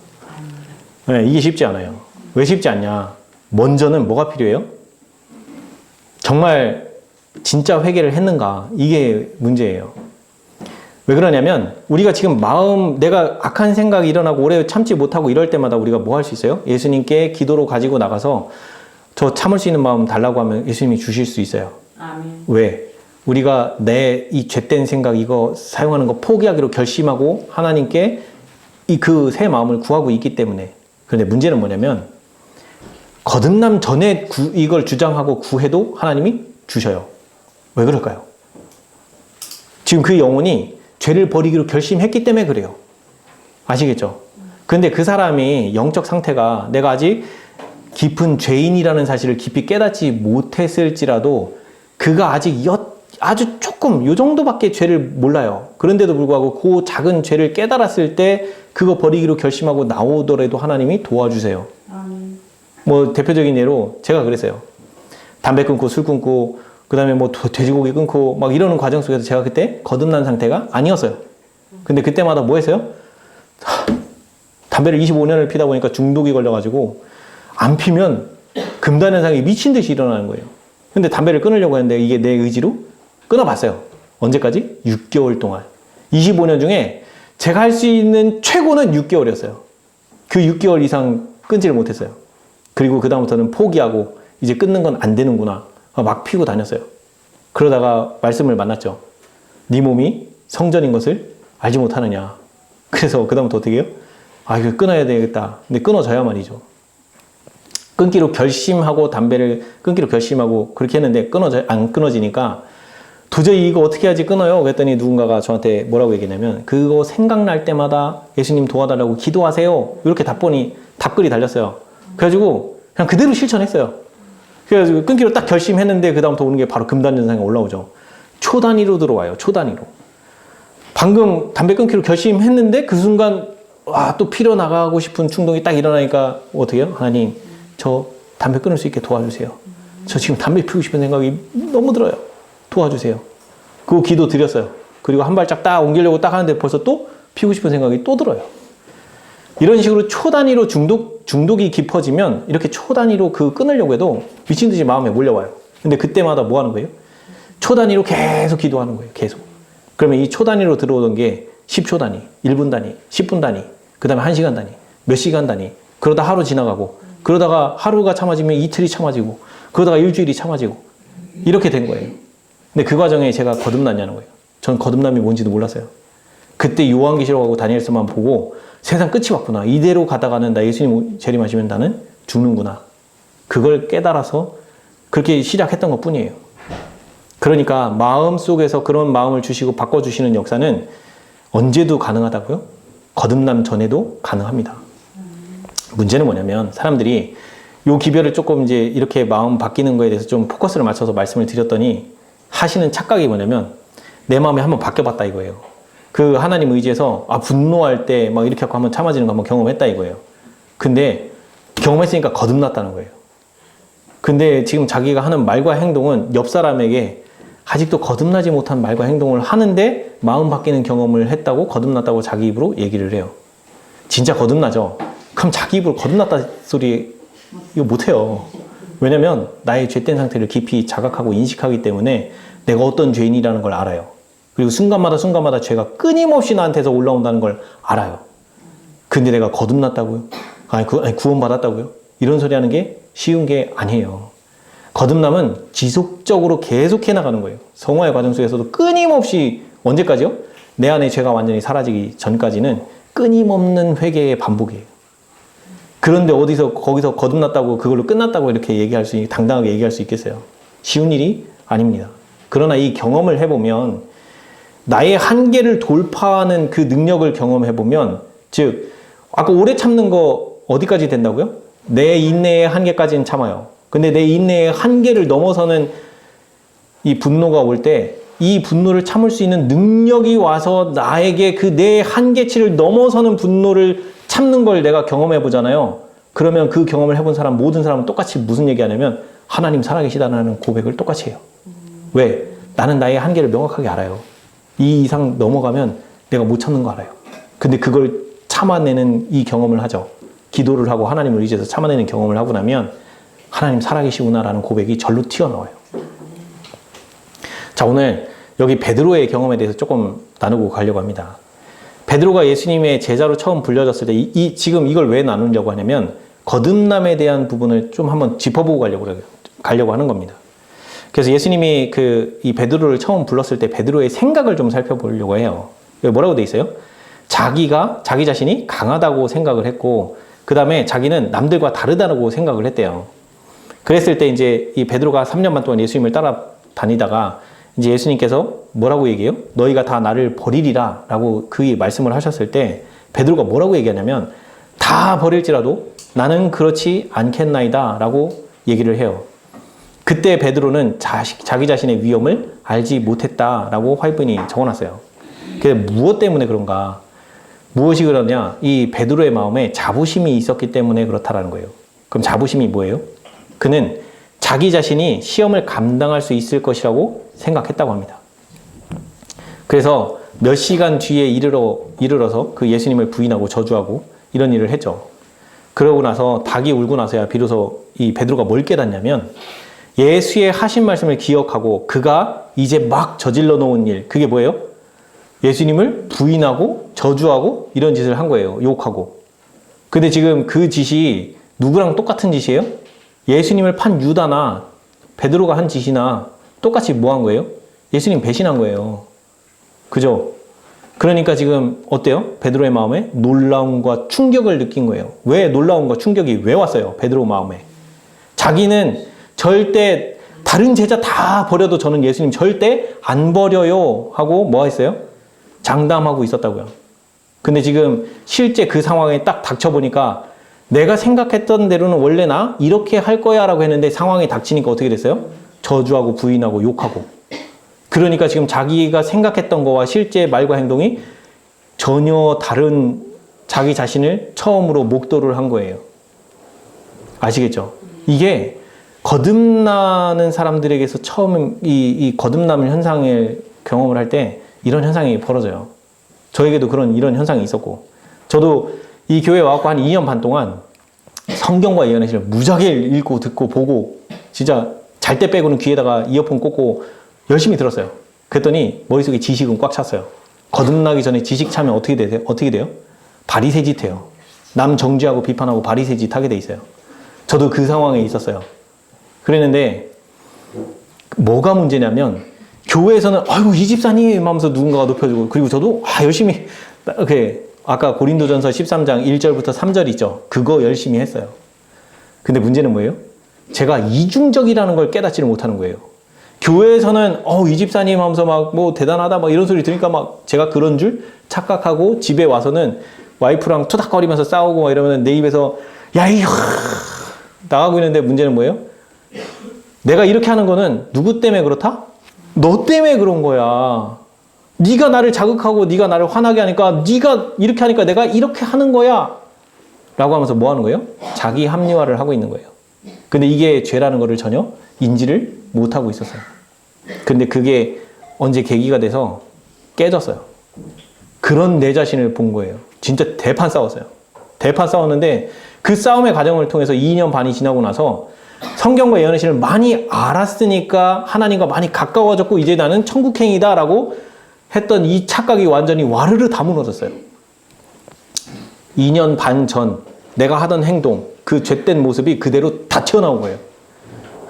네, 이게 쉽지 않아요. 왜 쉽지 않냐? 먼저는 뭐가 필요해요? 정말 진짜 회개를 했는가? 이게 문제예요. 왜 그러냐면 우리가 지금 내가 악한 생각이 일어나고 오래 참지 못하고 이럴 때마다 우리가 뭐 할 수 있어요? 예수님께 기도로 가지고 나가서 저 참을 수 있는 마음 달라고 하면 예수님이 주실 수 있어요. 아멘. 왜? 우리가 내 이 죄된 생각 이거 사용하는 거 포기하기로 결심하고 하나님께 그 새 마음을 구하고 있기 때문에. 그런데 문제는 뭐냐면 거듭남 전에 이걸 주장하고 구해도 하나님이 주셔요. 왜 그럴까요? 지금 그 영혼이 죄를 버리기로 결심했기 때문에 그래요. 아시겠죠? 근데 그 사람이 영적 상태가 내가 아직 깊은 죄인이라는 사실을 깊이 깨닫지 못했을지라도 그가 아직 아주 조금 요 정도밖에 죄를 몰라요. 그런데도 불구하고 그 작은 죄를 깨달았을 때 그거 버리기로 결심하고 나오더라도 하나님이 도와주세요. 뭐 대표적인 예로 제가 그랬어요. 담배 끊고 술 끊고 그 다음에 뭐 돼지고기 끊고 막 이러는 과정 속에서 제가 그때 거듭난 상태가 아니었어요. 근데 그때마다 뭐 했어요? 담배를 25년을 피다 보니까 중독이 걸려가지고 안 피면 금단 현상이 미친 듯이 일어나는 거예요. 근데 담배를 끊으려고 했는데 이게 내 의지로 끊어봤어요. 언제까지? 6개월 동안. 25년 중에 제가 할 수 있는 최고는 6개월이었어요. 그 6개월 이상 끊지를 못했어요. 그리고 그 다음부터는 포기하고 이제 끊는 건 안 되는구나. 막 피고 다녔어요. 그러다가 말씀을 만났죠. 네 몸이 성전인 것을 알지 못하느냐. 그래서 그 다음부터 어떻게 해요? 이거 끊어야 되겠다. 근데 끊어져야 말이죠. 끊기로 결심하고 담배를 끊기로 결심하고 그렇게 했는데 안 끊어지니까 도저히 이거 어떻게 해야지 끊어요? 그랬더니 누군가가 저한테 뭐라고 얘기했냐면 그거 생각날 때마다 예수님 도와달라고 기도하세요. 이렇게 답글이 달렸어요. 그래가지고 그냥 그대로 실천했어요. 그래가지고 끊기로 딱 결심했는데 그 다음부터 오는 게 바로 금단현상이 올라오죠. 초 단위로 들어와요. 초 단위로. 방금 담배 끊기로 결심했는데 그 순간 또 피러 나가고 싶은 충동이 딱 일어나니까 어떻게 해요? 하나님 저 담배 끊을 수 있게 도와주세요. 저 지금 담배 피우고 싶은 생각이 너무 들어요. 도와주세요. 그 기도 드렸어요. 그리고 한 발짝 딱 옮기려고 딱 하는데 벌써 또 피우고 싶은 생각이 또 들어요. 이런 식으로 초 단위로 중독이 깊어지면 이렇게 초 단위로 끊으려고 해도 미친 듯이 마음에 몰려와요. 근데 그때마다 뭐 하는 거예요? 초 단위로 계속 기도하는 거예요. 계속. 그러면 이 초 단위로 들어오던 게 10초 단위, 1분 단위, 10분 단위, 그 다음에 1시간 단위, 몇 시간 단위, 그러다 하루 지나가고, 그러다가 하루가 참아지면 이틀이 참아지고, 그러다가 일주일이 참아지고, 이렇게 된 거예요. 근데 그 과정에 제가 거듭났냐는 거예요. 전 거듭남이 뭔지도 몰랐어요. 그때 요한계시록하고 다니엘서만 보고 세상 끝이 왔구나. 이대로 가다가는 나 예수님 재림하시면 나는 죽는구나. 그걸 깨달아서 그렇게 시작했던 것 뿐이에요. 그러니까 마음속에서 그런 마음을 주시고 바꿔주시는 역사는 언제도 가능하다고요? 거듭남 전에도 가능합니다. 문제는 뭐냐면 사람들이 요 기별을 조금 이제 이렇게 마음 바뀌는 거에 대해서 좀 포커스를 맞춰서 말씀을 드렸더니 하시는 착각이 뭐냐면 내 마음이 한번 바뀌어봤다 이거예요. 그 하나님 의지에서 분노할 때 막 이렇게 하고 한번 참아지는 거 한번 경험했다 이거예요. 근데 경험했으니까 거듭났다는 거예요. 근데 지금 자기가 하는 말과 행동은 옆 사람에게 아직도 거듭나지 못한 말과 행동을 하는데 마음 바뀌는 경험을 했다고 거듭났다고 자기 입으로 얘기를 해요. 진짜 거듭나죠? 그럼 자기 입으로 거듭났다 소리 이거 못해요. 왜냐면 나의 죄된 상태를 깊이 자각하고 인식하기 때문에 내가 어떤 죄인이라는 걸 알아요. 그리고 순간마다 죄가 끊임없이 나한테서 올라온다는 걸 알아요. 근데 내가 거듭났다고요? 아니 구원받았다고요? 이런 소리 하는 게 쉬운 게 아니에요. 거듭남은 지속적으로 계속해 나가는 거예요. 성화의 과정 속에서도 끊임없이 언제까지요? 내 안에 죄가 완전히 사라지기 전까지는 끊임없는 회개의 반복이에요. 그런데 거기서 거듭났다고 그걸로 끝났다고 이렇게 당당하게 얘기할 수 있겠어요? 쉬운 일이 아닙니다. 그러나 이 경험을 해보면 나의 한계를 돌파하는 그 능력을 경험해보면 즉 아까 오래 참는 거 어디까지 된다고요? 내 인내의 한계까지는 참아요. 근데 내 인내의 한계를 넘어서는 이 분노가 올 때 이 분노를 참을 수 있는 능력이 와서 나에게 그 내 한계치를 넘어서는 분노를 참는 걸 내가 경험해 보잖아요. 그러면 그 경험을 해본 모든 사람은 똑같이 무슨 얘기하냐면 하나님 살아계시다는 고백을 똑같이 해요. 왜? 나는 나의 한계를 명확하게 알아요. 이 이상 넘어가면 내가 못 참는 거 알아요. 근데 그걸 참아내는 이 경험을 하죠. 기도를 하고 하나님을 의지해서 참아내는 경험을 하고 나면 하나님 살아계시구나라는 고백이 절로 튀어나와요. 자, 오늘 여기 베드로의 경험에 대해서 조금 나누고 가려고 합니다. 베드로가 예수님의 제자로 처음 불려졌을 때 지금 이걸 왜 나누려고 하냐면 거듭남에 대한 부분을 좀 한번 짚어보고 가려고 하는 겁니다. 그래서 예수님이 이 베드로를 처음 불렀을 때 베드로의 생각을 좀 살펴보려고 해요. 여기 뭐라고 돼 있어요? 자기 자신이 강하다고 생각을 했고 그 다음에 자기는 남들과 다르다고 생각을 했대요. 그랬을 때 이제 이 베드로가 3년 반 동안 예수님을 따라다니다가 이제 예수님께서 뭐라고 얘기해요? 너희가 다 나를 버리리라 라고 그 말씀을 하셨을 때 베드로가 뭐라고 얘기하냐면 다 버릴지라도 나는 그렇지 않겠나이다 라고 얘기를 해요. 그때 베드로는 자기 자신의 위험을 알지 못했다라고 화이분이 적어놨어요. 그게 무엇 때문에 그런가? 무엇이 그러냐? 이 베드로의 마음에 자부심이 있었기 때문에 그렇다라는 거예요. 그럼 자부심이 뭐예요? 그는 자기 자신이 시험을 감당할 수 있을 것이라고 생각했다고 합니다. 그래서 몇 시간 뒤에 이르러서 그 예수님을 부인하고 저주하고 이런 일을 했죠. 그러고 나서 닭이 울고 나서야 비로소 이 베드로가 뭘 깨닫냐면 예수의 하신 말씀을 기억하고 그가 이제 막 저질러 놓은 일, 그게 뭐예요? 예수님을 부인하고 저주하고 이런 짓을 한 거예요. 욕하고. 근데 지금 그 짓이 누구랑 똑같은 짓이에요? 예수님을 판 유다나 베드로가 한 짓이나 똑같이 뭐 한 거예요? 예수님 배신한 거예요. 그죠? 그러니까 지금 어때요? 베드로의 마음에 놀라움과 충격을 느낀 거예요. 왜 놀라움과 충격이 왜 왔어요? 베드로 마음에. 자기는 절대 다른 제자 다 버려도 저는 예수님 절대 안 버려요 하고 뭐 했어요? 장담하고 있었다고요. 근데 지금 실제 그 상황에 딱 닥쳐보니까 내가 생각했던 대로는 원래 나 이렇게 할 거야 라고 했는데 상황에 닥치니까 어떻게 됐어요? 저주하고 부인하고 욕하고. 그러니까 지금 자기가 생각했던 거와 실제 말과 행동이 전혀 다른 자기 자신을 처음으로 목도를 한 거예요. 아시겠죠? 이게 거듭나는 사람들에게서 처음 이 거듭남 현상을 경험을 할 때 이런 현상이 벌어져요. 저에게도 이런 현상이 있었고, 저도 이 교회에 와서 한 2년 반 동안 성경과 예언의 시를 무지하게 읽고 듣고 보고 진짜 잘 때 빼고는 귀에다가 이어폰 꽂고 열심히 들었어요. 그랬더니 머릿속에 지식은 꽉 찼어요. 거듭나기 전에 지식 차면 어떻게 돼요? 바리새짓 해요. 남 정죄하고 비판하고 바리새짓 하게 돼 있어요. 저도 그 상황에 있었어요. 그랬는데 뭐가 문제냐면 교회에서는 아이고 이 집사님 하면서 누군가가 높여주고, 그리고 저도 열심히 아까 고린도전서 13장 1절부터 3절 있죠. 그거 열심히 했어요. 근데 문제는 뭐예요? 제가 이중적이라는 걸 깨닫지를 못하는 거예요. 교회에서는 이 집사님 하면서 막 뭐 대단하다 막 이런 소리 들으니까 막 제가 그런 줄 착각하고 집에 와서는 와이프랑 투닥거리면서 싸우고 막 이러면 내 입에서 야 이거 나가고 있는데 문제는 뭐예요? 내가 이렇게 하는 거는 누구 때문에 그렇다? 너 때문에 그런 거야. 네가 나를 자극하고 네가 나를 화나게 하니까 네가 이렇게 하니까 내가 이렇게 하는 거야 라고 하면서 뭐 하는 거예요? 자기 합리화를 하고 있는 거예요. 근데 이게 죄라는 거를 전혀 인지를 못하고 있었어요. 근데 그게 언제 계기가 돼서 깨졌어요. 그런 내 자신을 본 거예요. 진짜 대판 싸웠어요. 대판 싸웠는데 그 싸움의 과정을 통해서 2년 반이 지나고 나서 성경과 예언의 신을 많이 알았으니까 하나님과 많이 가까워졌고 이제 나는 천국행이다 라고 했던 이 착각이 완전히 와르르 다 무너졌어요. 2년 반 전 내가 하던 행동, 그 죄된 모습이 그대로 다 튀어나온 거예요.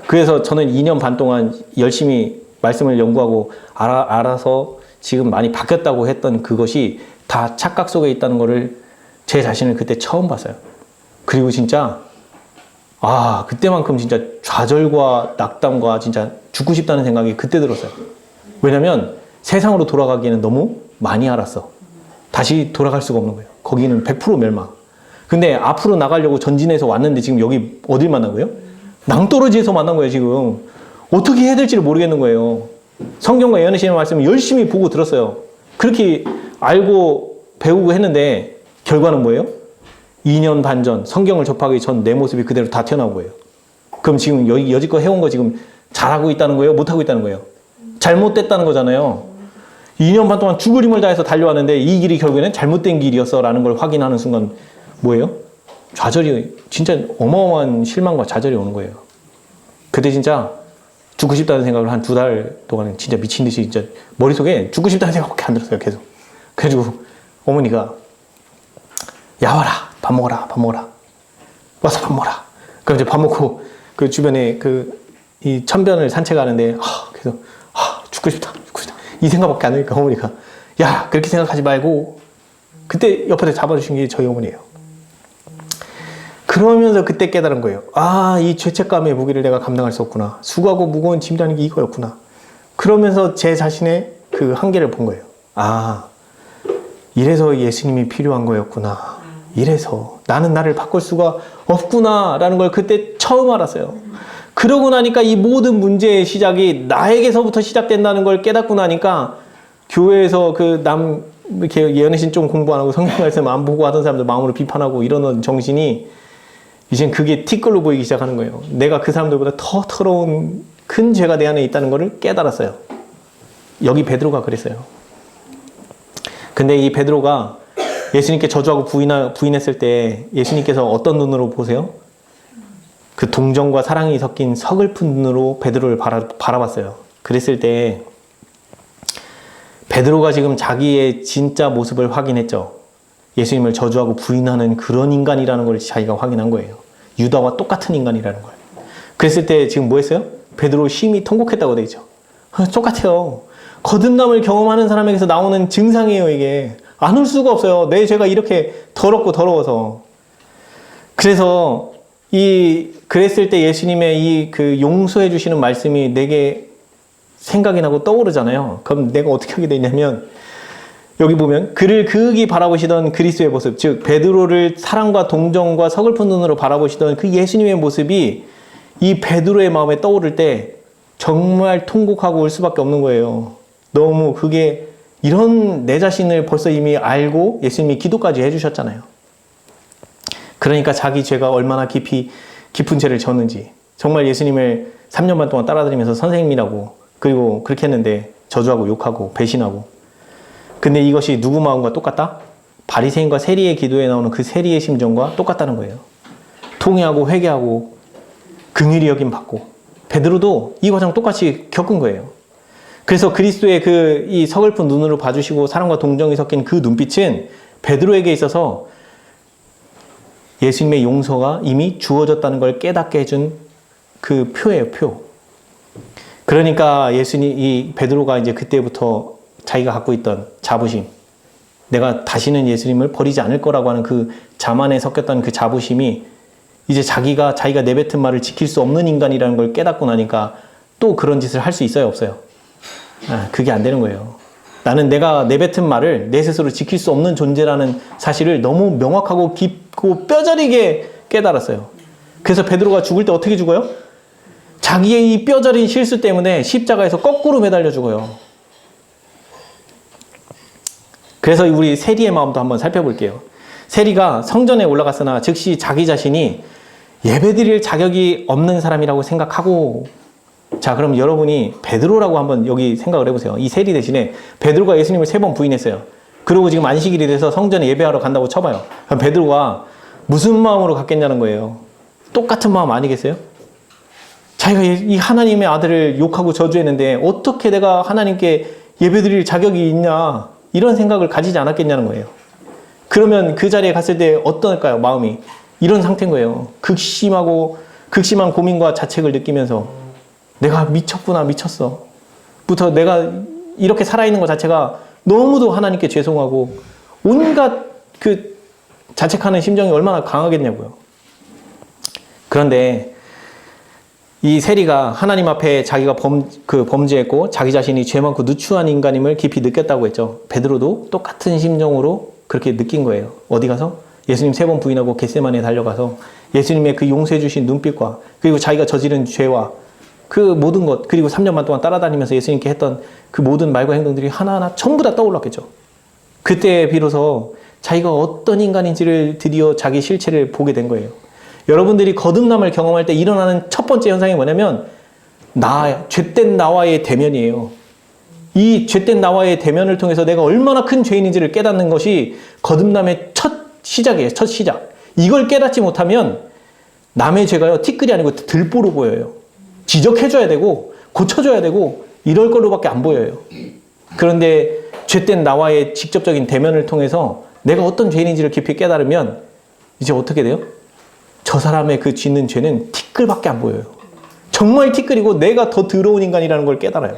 그래서 저는 2년 반 동안 열심히 말씀을 연구하고 알아서 지금 많이 바뀌었다고 했던 그것이 다 착각 속에 있다는 거를 제 자신을 그때 처음 봤어요. 그리고 진짜 그때만큼 진짜 좌절과 낙담과 진짜 죽고 싶다는 생각이 그때 들었어요. 왜냐면 세상으로 돌아가기에는 너무 많이 알았어. 다시 돌아갈 수가 없는 거예요. 거기는 100% 멸망. 근데 앞으로 나가려고 전진해서 왔는데 지금 여기 어딜 만난 거예요? 낭떠러지에서 만난 거예요, 지금. 어떻게 해야 될지를 모르겠는 거예요. 성경과 예언의 신의 말씀을 열심히 보고 들었어요. 그렇게 알고 배우고 했는데 결과는 뭐예요? 2년 반 전 성경을 접하기 전 내 모습이 그대로 다 튀어나온 거예요. 그럼 지금 여지껏 해온 거 지금 잘하고 있다는 거예요? 못하고 있다는 거예요? 잘못됐다는 거잖아요. 2년 반 동안 죽을 힘을 다해서 달려왔는데 이 길이 결국에는 잘못된 길이었어 라는 걸 확인하는 순간 뭐예요? 좌절이, 진짜 어마어마한 실망과 좌절이 오는 거예요. 그때 진짜 죽고 싶다는 생각을 한 2달 동안 진짜 미친 듯이 진짜 머릿속에 죽고 싶다는 생각밖에 안 들었어요, 계속. 그래가지고 어머니가 야, 와라, 밥 먹어라, 밥 먹어라. 와서 밥 먹어라. 그럼 이제 밥 먹고 그 주변에 이 천변을 산책하는데 계속 죽고 싶다, 죽고 싶다. 이 생각밖에 안 드니까 어머니가 야, 그렇게 생각하지 말고 그때 옆에서 잡아주신 게 저희 어머니예요. 그러면서 그때 깨달은 거예요. 이 죄책감의 무게를 내가 감당할 수 없구나. 수고하고 무거운 짐이라는 게 이거였구나. 그러면서 제 자신의 그 한계를 본 거예요. 이래서 예수님이 필요한 거였구나. 이래서 나는 나를 바꿀 수가 없구나 라는 걸 그때 처음 알았어요. 그러고 나니까 이 모든 문제의 시작이 나에게서부터 시작된다는 걸 깨닫고 나니까 교회에서 이렇게 예언의 신 좀 공부 안 하고 성경 말씀 안 보고 하던 사람들 마음으로 비판하고 이러는 정신이 이젠 그게 티끌로 보이기 시작하는 거예요. 내가 그 사람들보다 더 더러운 큰 죄가 내 안에 있다는 것을 깨달았어요. 여기 베드로가 그랬어요. 근데 이 베드로가 예수님께 저주하고 부인했을 때 예수님께서 어떤 눈으로 보세요? 그 동정과 사랑이 섞인 서글픈 눈으로 베드로를 바라봤어요. 그랬을 때 베드로가 지금 자기의 진짜 모습을 확인했죠. 예수님을 저주하고 부인하는 그런 인간이라는 걸 자기가 확인한 거예요. 유다와 똑같은 인간이라는 걸. 그랬을 때 지금 뭐 했어요? 베드로 심히 통곡했다고 되어 있죠. 똑같아요. 거듭남을 경험하는 사람에게서 나오는 증상이에요, 이게. 안 울 수가 없어요. 내 죄가 이렇게 더럽고 더러워서. 그래서 그랬을 때 예수님의 그 용서해 주시는 말씀이 내게 생각이 나고 떠오르잖아요. 그럼 내가 어떻게 하게 되냐면 여기 보면 그를 극이 바라보시던 그리스도의 모습, 즉 베드로를 사랑과 동정과 서글픈 눈으로 바라보시던 그 예수님의 모습이 이 베드로의 마음에 떠오를 때 정말 통곡하고 울 수밖에 없는 거예요. 너무 그게 이런 내 자신을 벌써 이미 알고 예수님이 기도까지 해주셨잖아요. 그러니까 자기 죄가 얼마나 깊은 죄를 졌는지, 정말 예수님을 3년 반 동안 따라다니면서 선생님이라고, 그리고 그렇게 했는데 저주하고 욕하고 배신하고. 근데 이것이 누구 마음과 똑같다? 바리새인과 세리의 기도에 나오는 그 세리의 심정과 똑같다는 거예요. 통회하고 회개하고 긍휼히 여김 받고. 베드로도 이 과정 똑같이 겪은 거예요. 그래서 그리스도의 이 서글픈 눈으로 봐주시고 사랑과 동정이 섞인 그 눈빛은 베드로에게 있어서 예수님의 용서가 이미 주어졌다는 걸 깨닫게 해준 그 표예요, 표. 그러니까 이 베드로가 이제 그때부터 자기가 갖고 있던 자부심, 내가 다시는 예수님을 버리지 않을 거라고 하는 그 자만에 섞였던 그 자부심이 이제 자기가 내뱉은 말을 지킬 수 없는 인간이라는 걸 깨닫고 나니까 또 그런 짓을 할 수 있어요, 없어요? 그게 안 되는 거예요. 나는 내가 내뱉은 말을 내 스스로 지킬 수 없는 존재라는 사실을 너무 명확하고 깊고 뼈저리게 깨달았어요. 그래서 베드로가 죽을 때 어떻게 죽어요? 자기의 이 뼈저린 실수 때문에 십자가에서 거꾸로 매달려 죽어요. 그래서 우리 세리의 마음도 한번 살펴볼게요. 세리가 성전에 올라갔으나 즉시 자기 자신이 예배드릴 자격이 없는 사람이라고 생각하고, 자, 그럼 여러분이 베드로라고 한번 여기 생각을 해보세요. 이 세리 대신에 베드로가 예수님을 3번 부인했어요. 그리고 지금 안식일이 돼서 성전에 예배하러 간다고 쳐봐요. 그럼 베드로가 무슨 마음으로 갔겠냐는 거예요. 똑같은 마음 아니겠어요? 자기가 이 하나님의 아들을 욕하고 저주했는데 어떻게 내가 하나님께 예배드릴 자격이 있냐, 이런 생각을 가지지 않았겠냐는 거예요. 그러면 그 자리에 갔을 때 어떨까요? 마음이 이런 상태인 거예요. 극심한 고민과 자책을 느끼면서 내가 미쳤구나, 미쳤어 부터 내가 이렇게 살아있는 것 자체가 너무도 하나님께 죄송하고 온갖 그 자책하는 심정이 얼마나 강하겠냐고요. 그런데 이 세리가 하나님 앞에 자기가 범죄했고 자기 자신이 죄 많고 누추한 인간임을 깊이 느꼈다고 했죠. 베드로도 똑같은 심정으로 그렇게 느낀 거예요. 어디 가서? 예수님 3번 부인하고 겟세마네에 달려가서 예수님의 그 용서해 주신 눈빛과 그리고 자기가 저지른 죄와 그 모든 것, 그리고 3년 반 동안 따라다니면서 예수님께 했던 그 모든 말과 행동들이 하나하나 전부 다 떠올랐겠죠. 그때 비로소 자기가 어떤 인간인지를 드디어 자기 실체를 보게 된 거예요. 여러분들이 거듭남을 경험할 때 일어나는 첫 번째 현상이 뭐냐면 죄된 나와의 대면이에요. 이 죄된 나와의 대면을 통해서 내가 얼마나 큰 죄인인지를 깨닫는 것이 거듭남의 첫 시작이에요. 첫 시작. 이걸 깨닫지 못하면 남의 죄가요, 티끌이 아니고 들보로 보여요. 지적해줘야 되고 고쳐줘야 되고 이럴 걸로밖에 안 보여요. 그런데 죄된 나와의 직접적인 대면을 통해서 내가 어떤 죄인인지를 깊이 깨달으면 이제 어떻게 돼요? 저 사람의 그 짓는 죄는 티끌밖에 안 보여요. 정말 티끌이고 내가 더 더러운 인간이라는 걸 깨달아요.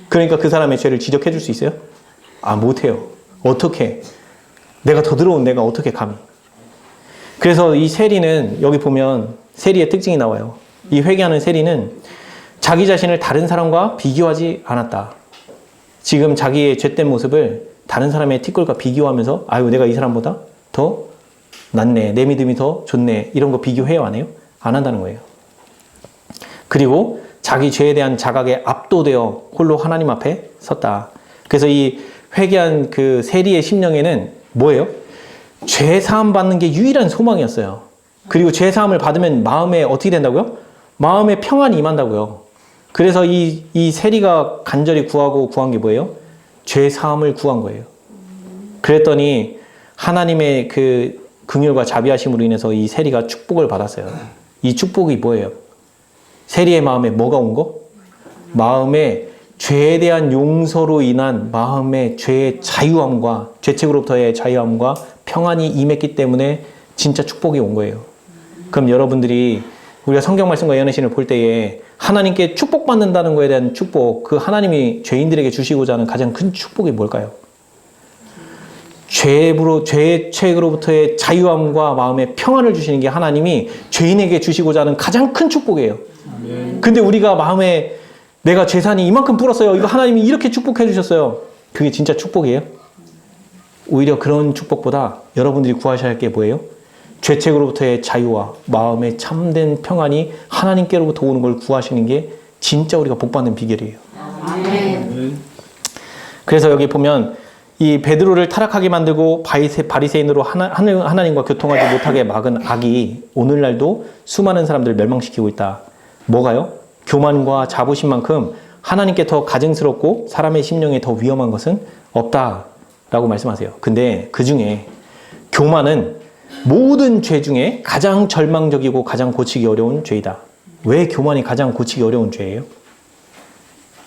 그러니까 그 사람의 죄를 지적해 줄 수 있어요? 못해요. 어떻게? 내가 더 더러운 내가 어떻게 감히? 그래서 이 세리는 여기 보면 세리의 특징이 나와요. 이 회개하는 세리는 자기 자신을 다른 사람과 비교하지 않았다. 지금 자기의 죄된 모습을 다른 사람의 티끌과 비교하면서 아유, 내가 이 사람보다 더 낫네, 내 믿음이 더 좋네, 이런 거 비교해요, 안 해요? 안 한다는 거예요. 그리고 자기 죄에 대한 자각에 압도되어 홀로 하나님 앞에 섰다. 그래서 이 회개한 그 세리의 심령에는 뭐예요? 죄 사함 받는 게 유일한 소망이었어요. 그리고 죄 사함을 받으면 마음에 어떻게 된다고요? 마음에 평안이 임한다고요. 그래서 이 세리가 간절히 구한 게 뭐예요? 죄 사함을 구한 거예요. 그랬더니 하나님의 그 긍휼과 자비하심으로 인해서 이 세리가 축복을 받았어요. 이 축복이 뭐예요? 세리의 마음에 뭐가 온 거? 마음에 죄에 대한 용서로 인한 마음의 죄의 자유함과 죄책으로부터의 자유함과 평안이 임했기 때문에 진짜 축복이 온 거예요. 그럼 여러분들이 우리가 성경 말씀과 예언의 신을 볼 때에 하나님께 축복받는다는 거에 대한 축복, 그 하나님이 죄인들에게 주시고자 하는 가장 큰 축복이 뭘까요? 죄의 책으로부터의 자유함과 마음의 평안을 주시는 게 하나님이 죄인에게 주시고자 하는 가장 큰 축복이에요. 근데 우리가 마음에 내가 재산이 이만큼 불었어요. 이거 하나님이 이렇게 축복해 주셨어요. 그게 진짜 축복이에요? 오히려 그런 축복보다 여러분들이 구하셔야 할 게 뭐예요? 죄책으로부터의 자유와 마음의 참된 평안이 하나님께로부터 오는 걸 구하시는 게 진짜 우리가 복받는 비결이에요. 그래서 여기 보면 이 베드로를 타락하게 만들고 바리새인으로 하나님과 교통하지 못하게 막은 악이 오늘날도 수많은 사람들을 멸망시키고 있다. 뭐가요? 교만과 자부심만큼 하나님께 더 가증스럽고 사람의 심령에 더 위험한 것은 없다라고 말씀하세요. 근데 그 중에 교만은 모든 죄 중에 가장 절망적이고 가장 고치기 어려운 죄이다. 왜 교만이 가장 고치기 어려운 죄예요?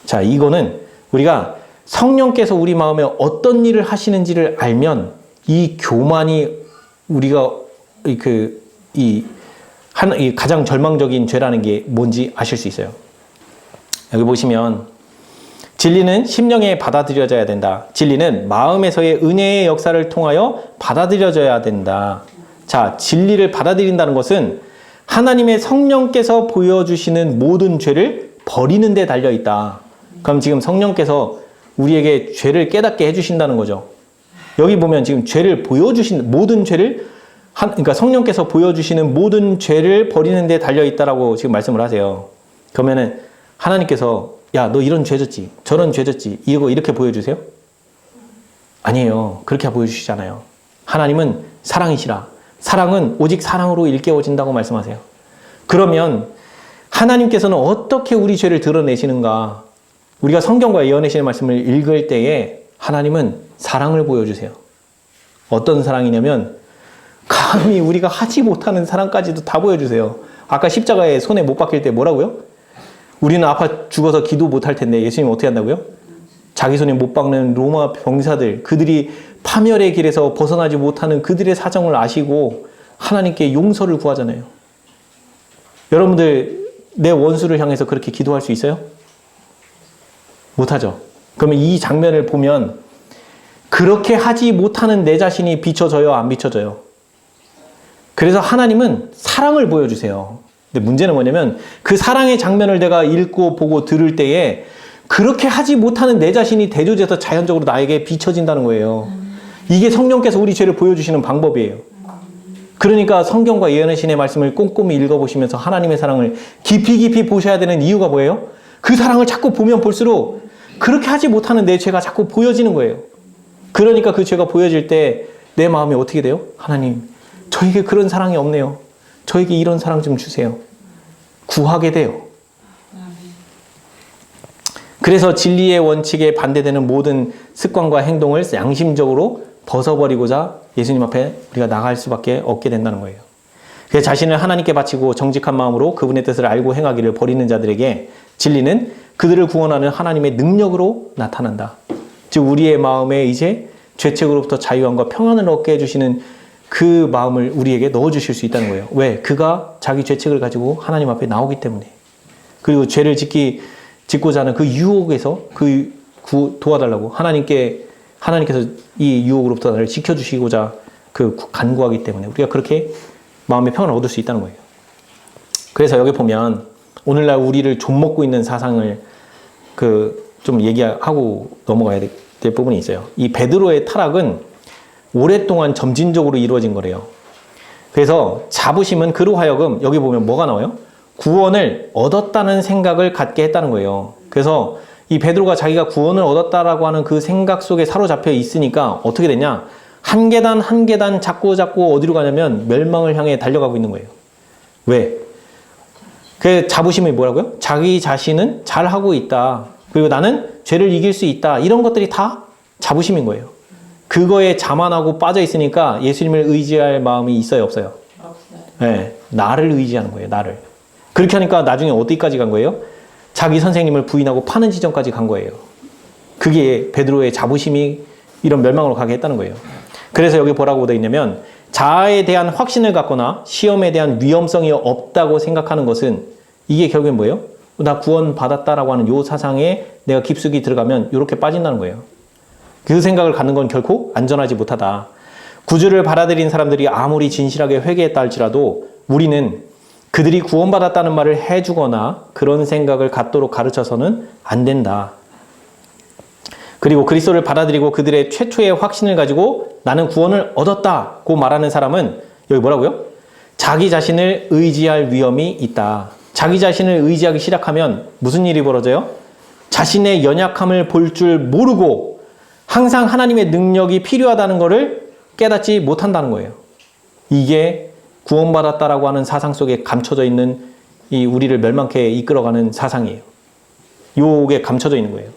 자, 이거는 우리가 성령께서 우리 마음에 어떤 일을 하시는지를 알면 이 교만이 우리가 가장 절망적인 죄라는 게 뭔지 아실 수 있어요. 여기 보시면 진리는 심령에 받아들여져야 된다. 진리는 마음에서의 은혜의 역사를 통하여 받아들여져야 된다. 자, 진리를 받아들인다는 것은 하나님의 성령께서 보여주시는 모든 죄를 버리는 데 달려있다. 그럼 지금 성령께서 우리에게 죄를 깨닫게 해주신다는 거죠. 여기 보면 지금 죄를 보여주신 모든 죄를 그러니까 성령께서 보여주시는 모든 죄를 버리는 데 달려있다라고 지금 말씀을 하세요. 그러면은 하나님께서 야, 너 이런 죄 졌지, 저런 죄 졌지, 이거 이렇게 보여주세요? 아니에요. 그렇게 보여주시잖아요. 하나님은 사랑이시라. 사랑은 오직 사랑으로 일깨워진다고 말씀하세요. 그러면 하나님께서는 어떻게 우리 죄를 드러내시는가? 우리가 성경과 예언하시는 말씀을 읽을 때에 하나님은 사랑을 보여주세요. 어떤 사랑이냐면 감히 우리가 하지 못하는 사랑까지도 다 보여주세요. 아까 십자가에 손에 못 박힐 때 뭐라고요? 우리는 아파 죽어서 기도 못할 텐데 예수님 어떻게 한다고요? 자기 손에 못 박는 로마 병사들, 그들이 파멸의 길에서 벗어나지 못하는 그들의 사정을 아시고 하나님께 용서를 구하잖아요. 여러분들 내 원수를 향해서 그렇게 기도할 수 있어요? 못하죠. 그러면 이 장면을 보면 그렇게 하지 못하는 내 자신이 비춰져요? 안 비춰져요? 그래서 하나님은 사랑을 보여주세요. 근데 문제는 뭐냐면 그 사랑의 장면을 내가 읽고 보고 들을 때에 그렇게 하지 못하는 내 자신이 대조돼서 자연적으로 나에게 비춰진다는 거예요. 이게 성령께서 우리 죄를 보여주시는 방법이에요. 그러니까 성경과 예언의 신의 말씀을 꼼꼼히 읽어보시면서 하나님의 사랑을 깊이 깊이 보셔야 되는 이유가 뭐예요? 그 사랑을 자꾸 보면 볼수록 그렇게 하지 못하는 내 죄가 자꾸 보여지는 거예요. 그러니까 그 죄가 보여질 때 내 마음이 어떻게 돼요? 하나님, 저에게 그런 사랑이 없네요. 저에게 이런 사랑 좀 주세요. 구하게 돼요. 그래서 진리의 원칙에 반대되는 모든 습관과 행동을 양심적으로 벗어버리고자 예수님 앞에 우리가 나갈 수밖에 없게 된다는 거예요. 그래서 자신을 하나님께 바치고 정직한 마음으로 그분의 뜻을 알고 행하기를 버리는 자들에게 진리는 그들을 구원하는 하나님의 능력으로 나타난다. 즉 우리의 마음에 이제 죄책으로부터 자유함과 평안을 얻게 해주시는 그 마음을 우리에게 넣어주실 수 있다는 거예요. 왜? 그가 자기 죄책을 가지고 하나님 앞에 나오기 때문에. 그리고 죄를 짓고자 하는 그 유혹에서 도와달라고 하나님께서 이 유혹으로부터 나를 지켜주시고자 간구하기 때문에 우리가 그렇게 마음의 평안을 얻을 수 있다는 거예요. 그래서 여기 보면 오늘날 우리를 좀먹고 있는 사상을 좀 얘기하고 넘어가야 될 부분이 있어요. 이 베드로의 타락은 오랫동안 점진적으로 이루어진 거래요. 그래서 자부심은 그로 하여금 여기 보면 뭐가 나와요? 구원을 얻었다는 생각을 갖게 했다는 거예요. 그래서 이 베드로가 자기가 구원을 얻었다라고 하는 그 생각 속에 사로잡혀 있으니까 어떻게 되냐? 한 계단 한 계단 자꾸 어디로 가냐면 멸망을 향해 달려가고 있는 거예요. 왜? 그 자부심이 뭐라고요? 자기 자신은 잘하고 있다. 그리고 나는 죄를 이길 수 있다. 이런 것들이 다 자부심인 거예요. 그거에 자만하고 빠져 있으니까 예수님을 의지할 마음이 있어요, 없어요? 없어요. 네, 나를 의지하는 거예요, 나를. 그렇게 하니까 나중에 어디까지 간 거예요? 자기 선생님을 부인하고 파는 지점까지 간 거예요. 그게 베드로의 자부심이 이런 멸망으로 가게 했다는 거예요. 그래서 여기 뭐라고 되어 있냐면 자아에 대한 확신을 갖거나 시험에 대한 위험성이 없다고 생각하는 것은 이게 결국엔 뭐예요? 나 구원 받았다라고 하는 요 사상에 내가 깊숙이 들어가면 이렇게 빠진다는 거예요. 그 생각을 갖는 건 결코 안전하지 못하다. 구주를 받아들인 사람들이 아무리 진실하게 회개했다 할지라도 우리는 그들이 구원받았다는 말을 해주거나 그런 생각을 갖도록 가르쳐서는 안 된다. 그리고 그리스도를 받아들이고 그들의 최초의 확신을 가지고 나는 구원을 얻었다고 말하는 사람은 여기 뭐라고요? 자기 자신을 의지할 위험이 있다. 자기 자신을 의지하기 시작하면 무슨 일이 벌어져요? 자신의 연약함을 볼 줄 모르고 항상 하나님의 능력이 필요하다는 것을 깨닫지 못한다는 거예요. 이게 구원받았다라고 하는 사상 속에 감춰져 있는 이 우리를 멸망케 이끌어가는 사상이에요. 요게 감춰져 있는 거예요.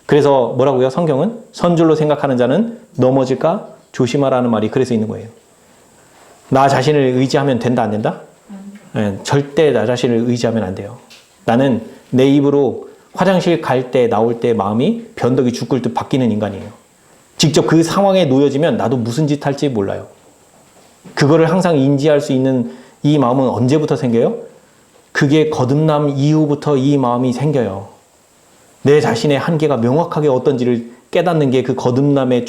그래서 뭐라고요? 성경은 선줄로 생각하는 자는 넘어질까 조심하라는 말이 그래서 있는 거예요. 나 자신을 의지하면 된다, 안 된다? 절대 나 자신을 의지하면 안 돼요. 나는 내 입으로 화장실 갈 때 나올 때 마음이 변덕이 죽을 듯 바뀌는 인간이에요. 직접 그 상황에 놓여지면 나도 무슨 짓 할지 몰라요. 그거를 항상 인지할 수 있는 이 마음은 언제부터 생겨요? 그게 거듭남 이후부터 이 마음이 생겨요. 내 자신의 한계가 명확하게 어떤지를 깨닫는 게 그 거듭남의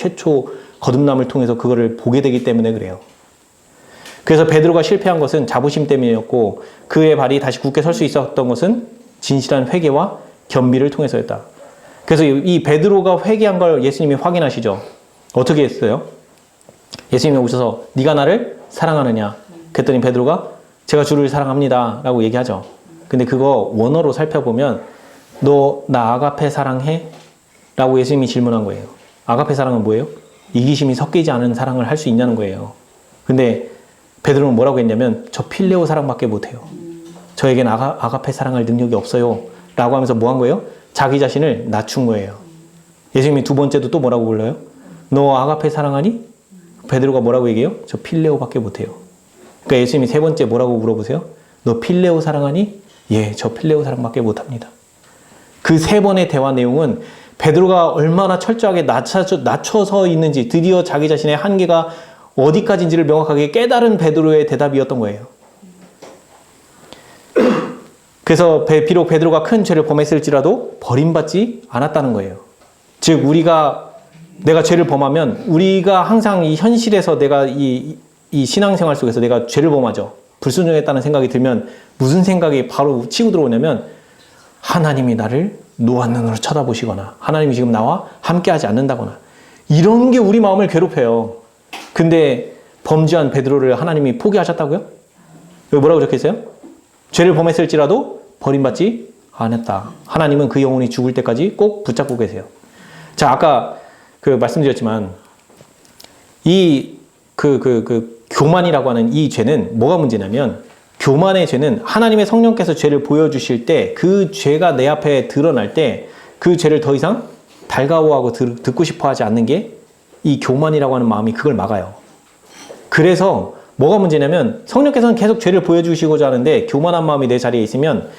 거듭남을 통해서 그거를 보게 되기 때문에 그래요. 그래서 베드로가 실패한 것은 자부심 때문이었고 그의 발이 다시 굳게 설 수 있었던 것은 진실한 회개와 겸비를 통해서였다. 그래서 이 베드로가 회개한 걸 예수님이 확인하시죠. 어떻게 했어요? 예수님이 오셔서 네가 나를 사랑하느냐? 그랬더니 베드로가 제가 주를 사랑합니다 라고 얘기하죠. 근데 그거 원어로 살펴보면 너 나 아가페 사랑해? 라고 예수님이 질문한 거예요. 아가페 사랑은 뭐예요? 이기심이 섞이지 않은 사랑을 할 수 있냐는 거예요. 근데 베드로는 뭐라고 했냐면 저 필레오 사랑밖에 못해요. 저에겐 아가페 사랑할 능력이 없어요. 라고 하면서 뭐 한 거예요? 자기 자신을 낮춘 거예요. 예수님이 두 번째도 또 뭐라고 불러요? 너 아가페 사랑하니? 베드로가 뭐라고 얘기해요? 저 필레오밖에 못해요. 그러니까 예수님이 세 번째 뭐라고 물어보세요? 너 필레오 사랑하니? 예, 저 필레오 사랑밖에 못합니다. 그 세 번의 대화 내용은 베드로가 얼마나 철저하게 낮춰서 있는지, 드디어 자기 자신의 한계가 어디까지인지를 명확하게 깨달은 베드로의 대답이었던 거예요. 그래서 비록 베드로가 큰 죄를 범했을지라도 버림받지 않았다는 거예요. 즉 내가 죄를 범하면 우리가 항상 이 현실에서 내가 이 신앙생활 속에서 내가 죄를 범하죠. 불순종했다는 생각이 들면 무슨 생각이 바로 치고 들어오냐면 하나님이 나를 노한 눈으로 쳐다보시거나 하나님이 지금 나와 함께하지 않는다거나 이런 게 우리 마음을 괴롭혀요. 근데 범죄한 베드로를 하나님이 포기하셨다고요? 여기 뭐라고 적혀있어요? 죄를 범했을지라도 버림받지 않았다. 하나님은 그 영혼이 죽을 때까지 꼭 붙잡고 계세요. 자, 아까 말씀드렸지만 교만이라고 하는 이 죄는 뭐가 문제냐면 교만의 죄는 하나님의 성령께서 죄를 보여주실 때 그 죄가 내 앞에 드러날 때 그 죄를 더 이상 달가워하고 듣고 싶어 하지 않는 게 이 교만이라고 하는 마음이 그걸 막아요. 그래서 뭐가 문제냐면 성령께서는 계속 죄를 보여주시고자 하는데 교만한 마음이 내 자리에 있으면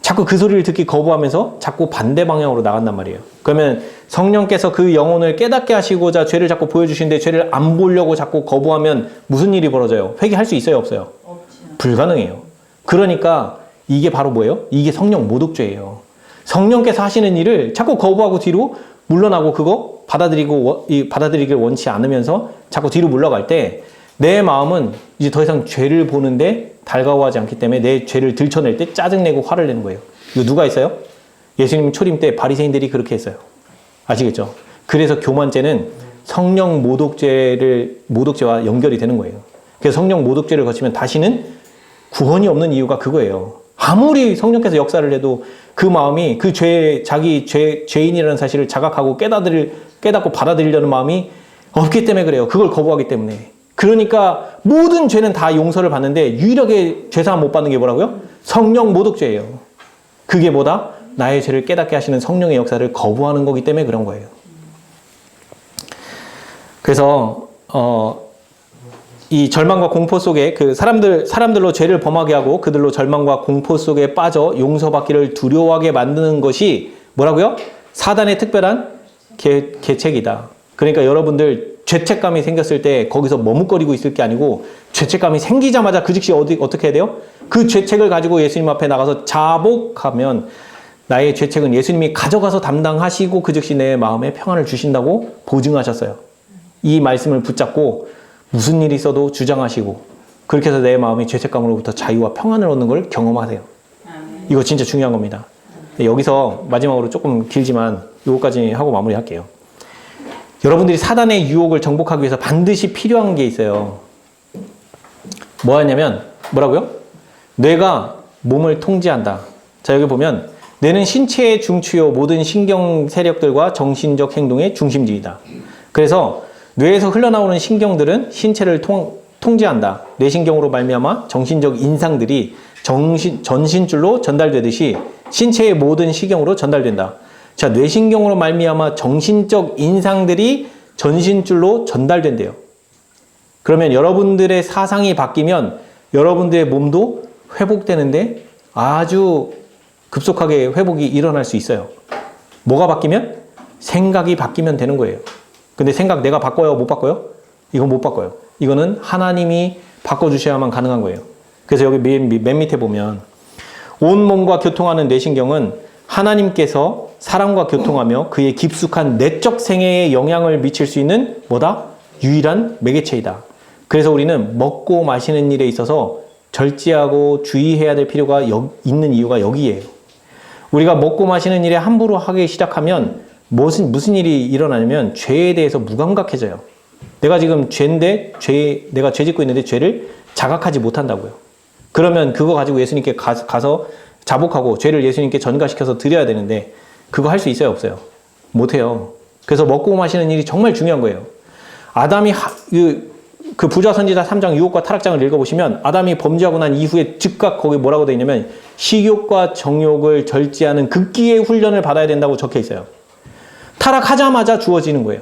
자꾸 그 소리를 듣기 거부하면서 자꾸 반대 방향으로 나간단 말이에요. 그러면 성령께서 그 영혼을 깨닫게 하시고자 죄를 자꾸 보여주시는데 죄를 안 보려고 자꾸 거부하면 무슨 일이 벌어져요? 회개할 수 있어요? 없어요? 불가능해요. 그러니까 이게 바로 뭐예요? 이게 성령 모독죄예요. 성령께서 하시는 일을 자꾸 거부하고 뒤로 물러나고 그거 받아들이길 원치 않으면서 자꾸 뒤로 물러갈 때 내 마음은 이제 더 이상 죄를 보는데 달가워하지 않기 때문에 내 죄를 들춰낼 때 짜증내고 화를 내는 거예요. 이거 누가 했어요? 예수님 초림 때 바리새인들이 그렇게 했어요. 아시겠죠? 그래서 교만죄는 성령 모독죄와 연결이 되는 거예요. 그래서 성령 모독죄를 거치면 다시는 구원이 없는 이유가 그거예요. 아무리 성령께서 역사를 해도 그 마음이 자기 죄인이라는 사실을 자각하고 깨닫고 받아들이려는 마음이 없기 때문에 그래요. 그걸 거부하기 때문에. 그러니까 모든 죄는 다 용서를 받는데 유일하게 죄사함 못 받는 게 뭐라고요? 성령 모독죄예요. 그게 뭐다? 나의 죄를 깨닫게 하시는 성령의 역사를 거부하는 거기 때문에 그런 거예요. 그래서 이 절망과 공포 속에 사람들로 죄를 범하게 하고 그들로 절망과 공포 속에 빠져 용서받기를 두려워하게 만드는 것이 뭐라고요? 사단의 특별한 계책이다. 그러니까 여러분들 죄책감이 생겼을 때 거기서 머뭇거리고 있을 게 아니고 죄책감이 생기자마자 그 즉시 어떻게 해야 돼요? 그 죄책을 가지고 예수님 앞에 나가서 자복하면 나의 죄책은 예수님이 가져가서 담당하시고 그 즉시 내 마음에 평안을 주신다고 보증하셨어요. 이 말씀을 붙잡고 무슨 일이 있어도 주장하시고 그렇게 해서 내 마음이 죄책감으로부터 자유와 평안을 얻는 걸 경험하세요. 이거 진짜 중요한 겁니다. 여기서 마지막으로 조금 길지만 이거까지 하고 마무리할게요. 여러분들이 사단의 유혹을 정복하기 위해서 반드시 필요한 게 있어요. 뭐였냐면 뭐라고요? 뇌가 몸을 통제한다. 자, 여기 보면 뇌는 신체의 중추요 모든 신경 세력들과 정신적 행동의 중심지이다. 그래서 뇌에서 흘러나오는 신경들은 신체를 통제한다. 뇌신경으로 말미암아 정신적 인상들이 전신줄로 전달되듯이 신체의 모든 시경으로 전달된다. 자, 뇌신경으로 말미암아 정신적 인상들이 전신줄로 전달된대요. 그러면 여러분들의 사상이 바뀌면 여러분들의 몸도 회복되는데 아주 급속하게 회복이 일어날 수 있어요. 뭐가 바뀌면? 생각이 바뀌면 되는 거예요. 근데 생각 내가 바꿔요? 못 바꿔요? 이건 못 바꿔요. 이거는 하나님이 바꿔주셔야만 가능한 거예요. 그래서 여기 맨 밑에 보면 온몸과 교통하는 뇌신경은 하나님께서 사람과 교통하며 그의 깊숙한 내적 생애에 영향을 미칠 수 있는 뭐다? 유일한 매개체이다. 그래서 우리는 먹고 마시는 일에 있어서 절제하고 주의해야 될 필요가 있는 이유가 여기에요. 우리가 먹고 마시는 일에 함부로 하기 시작하면 무슨 일이 일어나냐면 죄에 대해서 무감각해져요. 내가 지금 죄인데 내가 죄 짓고 있는데 죄를 자각하지 못한다고요. 그러면 그거 가지고 예수님께 가서 자복하고 죄를 예수님께 전가시켜서 드려야 되는데 그거 할 수 있어요? 없어요? 못해요. 그래서 먹고 마시는 일이 정말 중요한 거예요. 아담이 그 부자 선지자 3장 유혹과 타락장을 읽어보시면 아담이 범죄하고 난 이후에 즉각 거기 뭐라고 되어 있냐면 식욕과 정욕을 절제하는 극기의 훈련을 받아야 된다고 적혀 있어요. 타락하자마자 주어지는 거예요.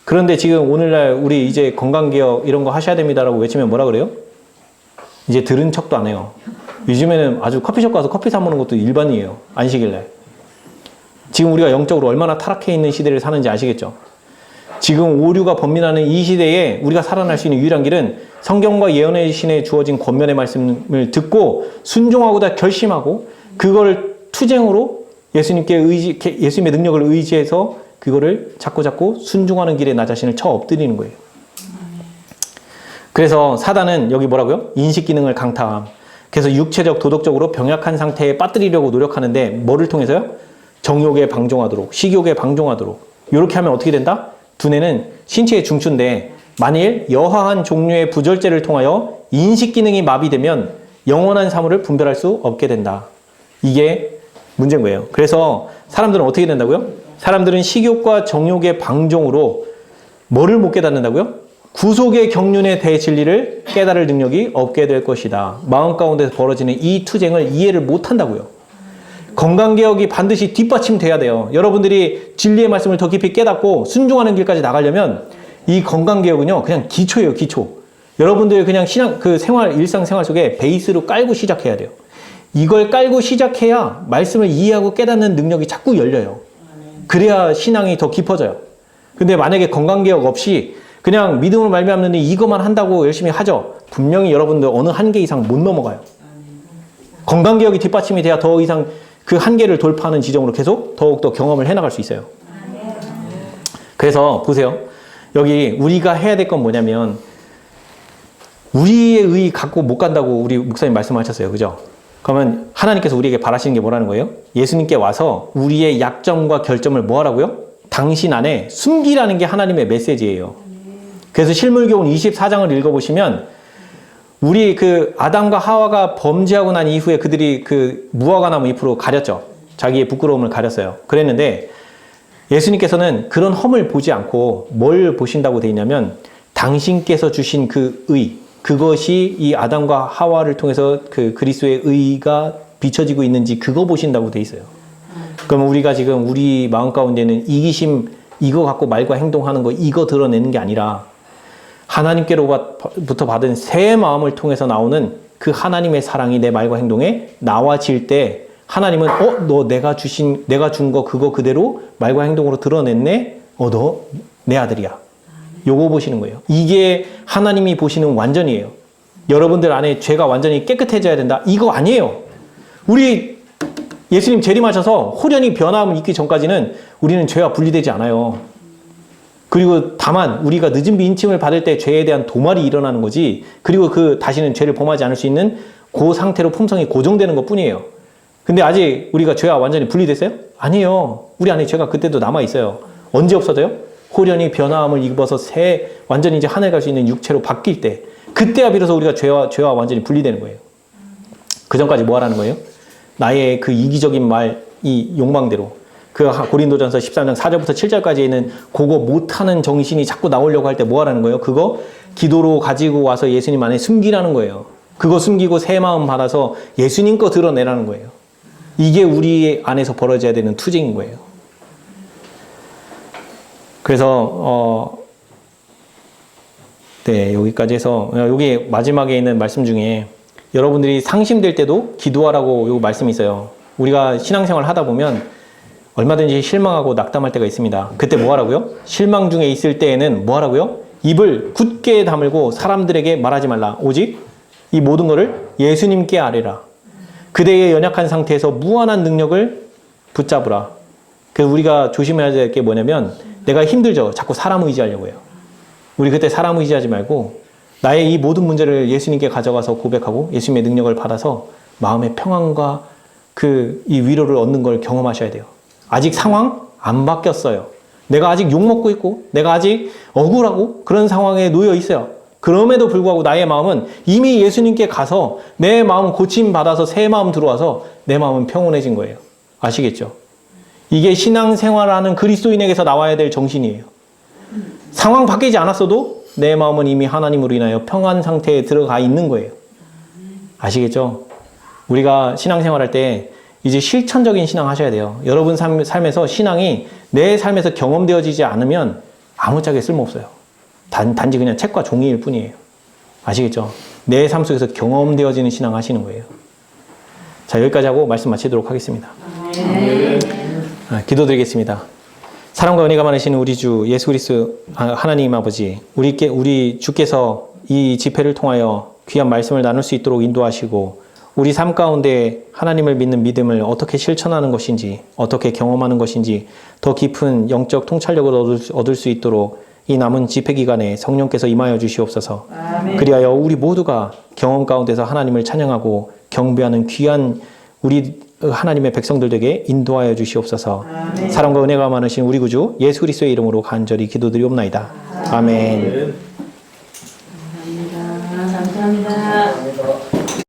그런데 지금 오늘날 우리 이제 건강개혁 이런 거 하셔야 됩니다라고 외치면 뭐라 그래요? 이제 들은 척도 안 해요. 요즘에는 아주 커피숍 가서 커피 사 먹는 것도 일반이에요. 안식일날. 지금 우리가 영적으로 얼마나 타락해 있는 시대를 사는지 아시겠죠? 지금 오류가 범민하는 이 시대에 우리가 살아날 수 있는 유일한 길은 성경과 예언의 신에 주어진 권면의 말씀을 듣고 순종하고자 결심하고 그걸 투쟁으로 예수님의 능력을 의지해서 그거를 자꾸 순종하는 길에 나 자신을 쳐 엎드리는 거예요. 그래서 사단은 여기 뭐라고요? 인식 기능을 강타함. 그래서 육체적, 도덕적으로 병약한 상태에 빠뜨리려고 노력하는데 뭐를 통해서요? 정욕에 방종하도록, 식욕에 방종하도록. 이렇게 하면 어떻게 된다? 두뇌는 신체의 중추인데 만일 여하한 종류의 부절제를 통하여 인식 기능이 마비되면 영원한 사물을 분별할 수 없게 된다. 이게 문제인 거예요. 그래서 사람들은 어떻게 된다고요? 사람들은 식욕과 정욕의 방종으로 뭐를 못 깨닫는다고요? 구속의 경륜에 대해 진리를 깨달을 능력이 없게 될 것이다. 마음 가운데서 벌어지는 이 투쟁을 이해를 못 한다고요. 건강개혁이 반드시 뒷받침돼야 돼요. 여러분들이 진리의 말씀을 더 깊이 깨닫고 순종하는 길까지 나가려면 이 건강개혁은요, 그냥 기초예요, 기초. 여러분들 그냥 일상생활 속에 베이스로 깔고 시작해야 돼요. 이걸 깔고 시작해야 말씀을 이해하고 깨닫는 능력이 자꾸 열려요. 그래야 신앙이 더 깊어져요. 근데 만약에 건강개혁 없이 그냥 믿음으로 말미암는데 이것만 한다고 열심히 하죠. 분명히 여러분들 어느 한계 이상 못 넘어가요. 건강개혁이 뒷받침이 돼야 더 이상 그 한계를 돌파하는 지점으로 계속 더욱더 경험을 해나갈 수 있어요. 그래서 보세요. 여기 우리가 해야 될 건 뭐냐면 우리의 의 갖고 못 간다고 우리 목사님 말씀하셨어요. 그죠? 그러면 하나님께서 우리에게 바라시는 게 뭐라는 거예요? 예수님께 와서 우리의 약점과 결점을 뭐 하라고요? 당신 안에 숨기라는 게 하나님의 메시지예요. 그래서 실물교훈 24장을 읽어보시면 우리 아담과 하와가 범죄하고 난 이후에 그들이 무화과 나무 잎으로 가렸죠. 자기의 부끄러움을 가렸어요. 그랬는데 예수님께서는 그런 험을 보지 않고 뭘 보신다고 되어 있냐면 당신께서 주신 그 의, 그것이 이 아담과 하와를 통해서 그리스도의 의가 비춰지고 있는지 그거 보신다고 되어 있어요. 그럼 우리가 지금 우리 마음 가운데는 이기심 이거 갖고 말과 행동하는 거 이거 드러내는 게 아니라 하나님께로부터 받은 새 마음을 통해서 나오는 그 하나님의 사랑이 내 말과 행동에 나와질 때 하나님은 너 내가 준 거 그거 그대로 말과 행동으로 드러냈네? 너 내 아들이야. 요거 보시는 거예요. 이게 하나님이 보시는 완전이에요. 여러분들 안에 죄가 완전히 깨끗해져야 된다. 이거 아니에요. 우리 예수님 재림하셔서 홀연히 변함을 입기 전까지는 우리는 죄와 분리되지 않아요. 그리고 다만 우리가 늦은 인침을 받을 때 죄에 대한 도말이 일어나는 거지. 그리고 다시는 죄를 범하지 않을 수 있는 그 상태로 품성이 고정되는 것 뿐이에요. 근데 아직 우리가 죄와 완전히 분리됐어요? 아니에요. 우리 안에 죄가 그때도 남아있어요. 언제 없어져요? 홀연히 변화함을 입어서 완전히 이제 하늘 갈 수 있는 육체로 바뀔 때. 그때야 비로소 우리가 죄와 완전히 분리되는 거예요. 그 전까지 뭐 하라는 거예요? 나의 그 이기적인 이 욕망대로. 고린도전서 13장 4절부터 7절까지 있는 그거 못하는 정신이 자꾸 나오려고 할 때 뭐 하라는 거예요? 그거 기도로 가지고 와서 예수님 안에 숨기라는 거예요. 그거 숨기고 새 마음 받아서 예수님 거 드러내라는 거예요. 이게 우리 안에서 벌어져야 되는 투쟁인 거예요. 그래서 여기까지 해서 여기 마지막에 있는 말씀 중에 여러분들이 상심될 때도 기도하라고 요 말씀이 있어요. 우리가 신앙생활 하다 보면 얼마든지 실망하고 낙담할 때가 있습니다. 그때 뭐 하라고요? 실망 중에 있을 때에는 뭐 하라고요? 입을 굳게 다물고 사람들에게 말하지 말라. 오직 이 모든 것을 예수님께 아뢰라. 그대의 연약한 상태에서 무한한 능력을 붙잡으라. 그래서 우리가 조심해야 될 게 뭐냐면 내가 힘들죠. 자꾸 사람 의지하려고 해요. 우리 그때 사람 의지하지 말고 나의 이 모든 문제를 예수님께 가져가서 고백하고 예수님의 능력을 받아서 마음의 평안과 이 위로를 얻는 걸 경험하셔야 돼요. 아직 상황 안 바뀌었어요. 내가 아직 욕먹고 있고 내가 아직 억울하고 그런 상황에 놓여 있어요. 그럼에도 불구하고 나의 마음은 이미 예수님께 가서 내 마음 고침받아서 새 마음 들어와서 내 마음은 평온해진 거예요. 아시겠죠? 이게 신앙생활하는 그리스도인에게서 나와야 될 정신이에요. 상황 바뀌지 않았어도 내 마음은 이미 하나님으로 인하여 평안 상태에 들어가 있는 거예요. 아시겠죠? 우리가 신앙생활할 때 이제 실천적인 신앙 하셔야 돼요. 여러분 삶에서 신앙이 내 삶에서 경험되어지지 않으면 아무짝에 쓸모없어요. 단지 그냥 책과 종이일 뿐이에요. 아시겠죠? 내 삶 속에서 경험되어지는 신앙 하시는 거예요. 자, 여기까지 하고 말씀 마치도록 하겠습니다. 기도드리겠습니다. 사랑과 은혜가 많으신 우리 주 예수 그리스도 하나님 아버지, 우리 주께서 이 집회를 통하여 귀한 말씀을 나눌 수 있도록 인도하시고 우리 삶 가운데 하나님을 믿는 믿음을 어떻게 실천하는 것인지, 어떻게 경험하는 것인지 더 깊은 영적 통찰력을 얻을 수 있도록 이 남은 집회 기간에 성령께서 임하여 주시옵소서. 아멘. 그리하여 우리 모두가 경험 가운데서 하나님을 찬양하고 경배하는 귀한 우리 하나님의 백성들에게 인도하여 주시옵소서. 아멘. 사랑과 은혜가 많으신 우리 구주 예수 그리스도의 이름으로 간절히 기도드리옵나이다. 아멘. 감사합니다. 감사합니다.